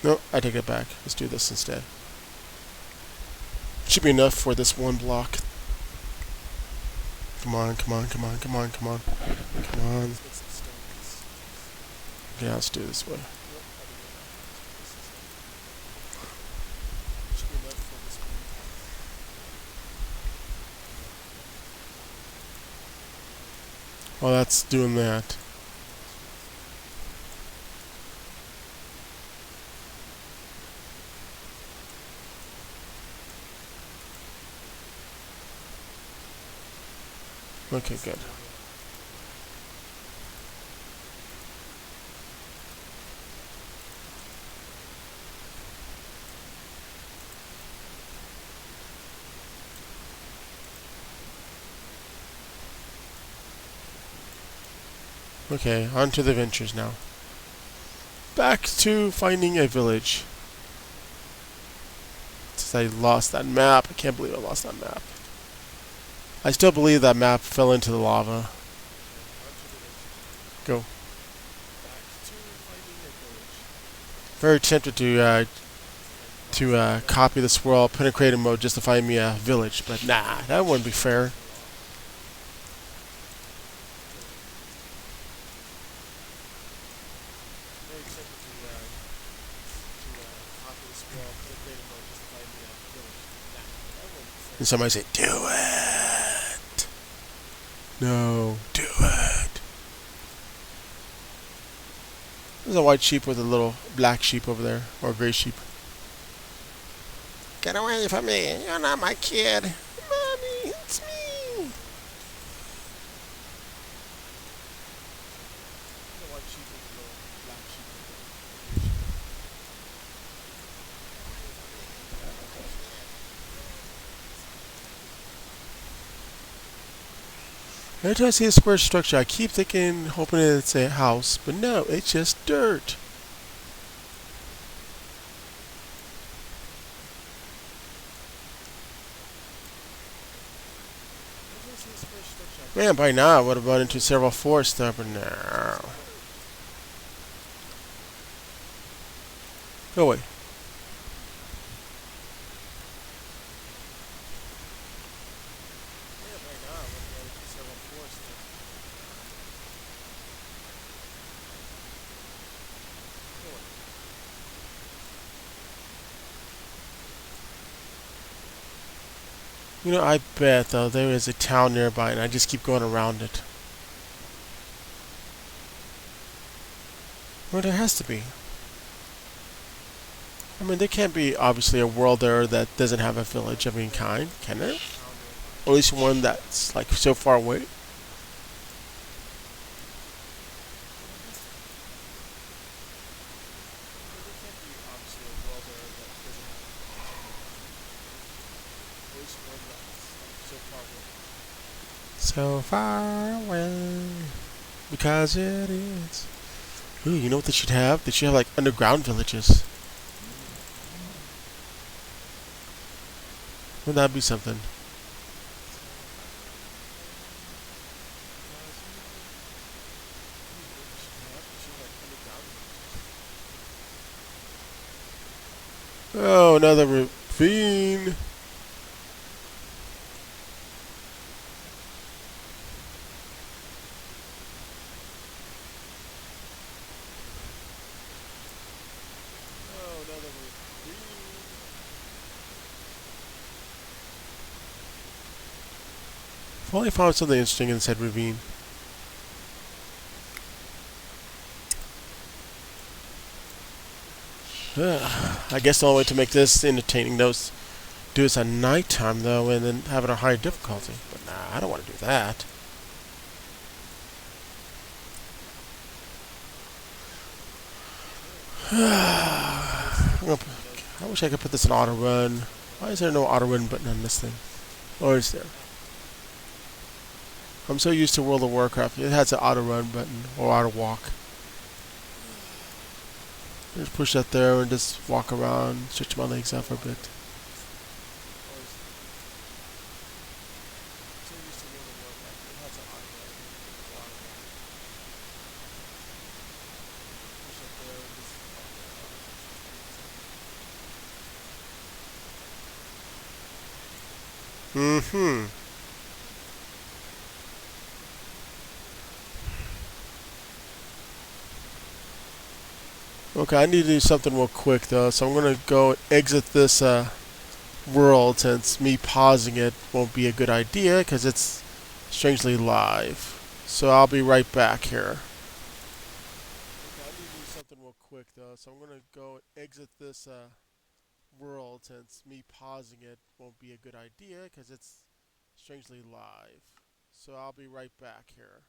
No, I take it back. Let's do this instead. Should be enough for this one block. Come on, come on, come on, come on, come on. Come on. Yeah, let's do it this way. While that's doing that. Okay, good. Okay, on to the adventures now. Back to finding a village. Since I lost that map, I can't believe I lost that map. I still believe that map fell into the lava. Go. Very tempted to copy the swirl, put in creative mode just to find me a village, but nah, that wouldn't be fair. And somebody say, "Do it." No, do it. There's a white sheep with a little black sheep over there, or a gray sheep. Get away from me! You're not my kid. Mommy, it's me. Every time I see a square structure, I keep thinking, hoping it's a house, but no, it's just dirt. Man, by now I would have run into several forests there, but no. Go away. You know, I bet, though, there is a town nearby, and I just keep going around it. Well, there has to be. I mean, there can't be obviously a world there that doesn't have a village of any kind, can there? Or at least one that's like so far away. So far away, because it is. Ooh, you know what they should have? They should have like underground villages. Wouldn't that be something? Oh, another ravine. If only I found something interesting in said ravine. I guess the only way to make this entertaining though is do this at nighttime though, and then have it a higher difficulty. But nah, I don't want to do that. I wish I could put this in auto run. Why is there no auto run button on this thing? Or is there? I'm so used to World of Warcraft. It has an auto run button or auto walk. Just push that there and just walk around, stretch my legs out for a bit. Mm-hmm. Okay, I need to do something real quick though, so I'm gonna go exit this world since me pausing it won't be a good idea because it's strangely live. So I'll be right back here. Okay, I need to do something real quick though, so I'm gonna go exit this world since me pausing it won't be a good idea because it's strangely live. So I'll be right back here.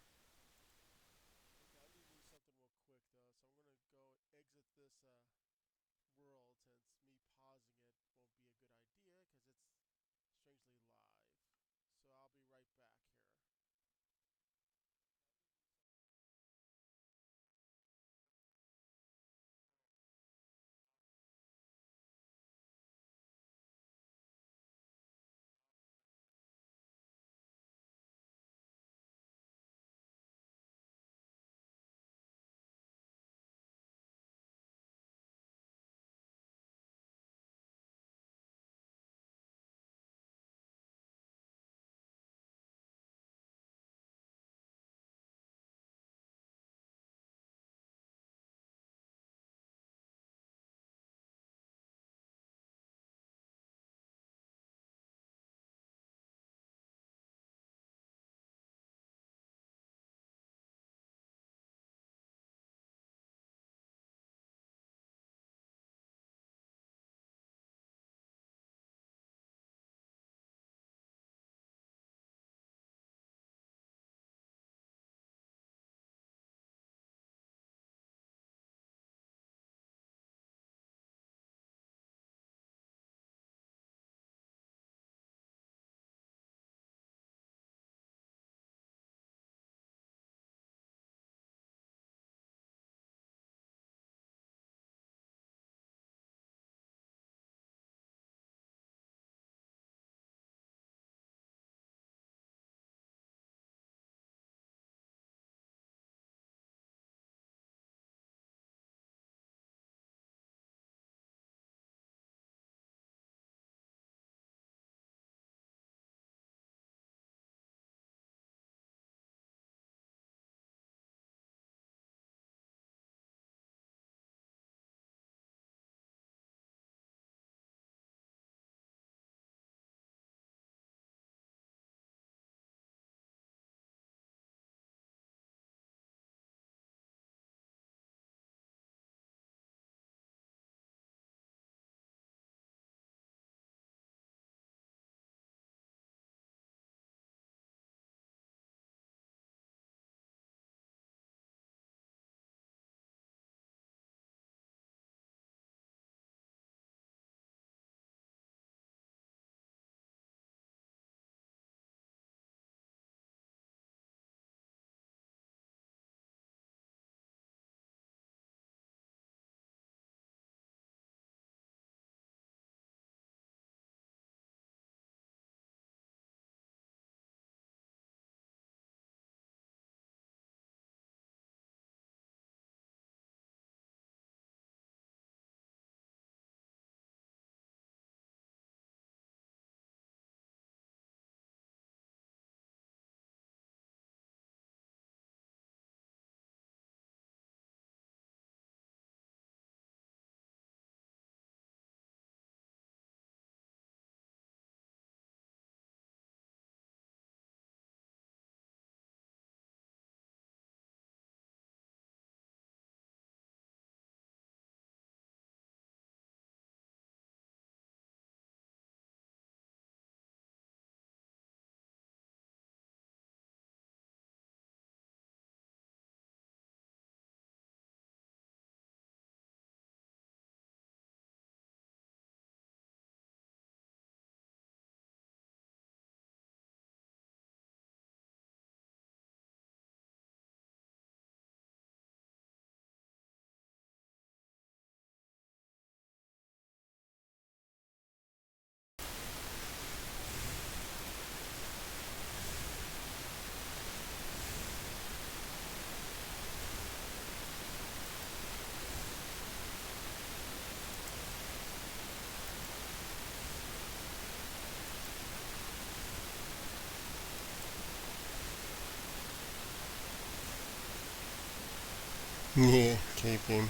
Yeah, cave game.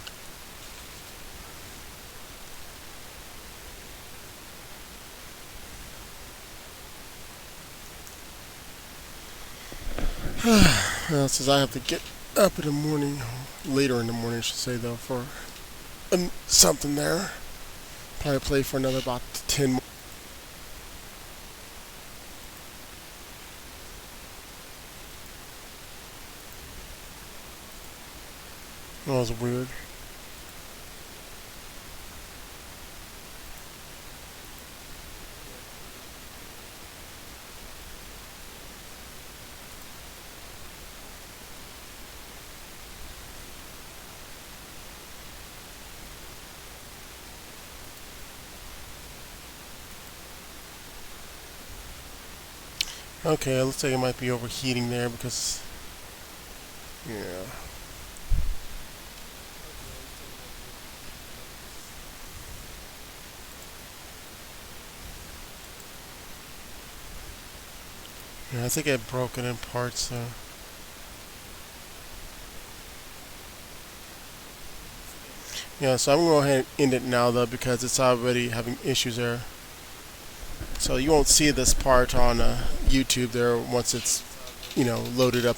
Well, since I have to get up in the morning, later in the morning, I should say, though, for something there. Probably play for another about 10 more. That was weird. Okay, it looks like it might be overheating there because, yeah. Yeah, I think I broke it in parts, so. Yeah, so I'm going to go ahead and end it now, though, because it's already having issues there. So you won't see this part on YouTube there once it's, loaded up and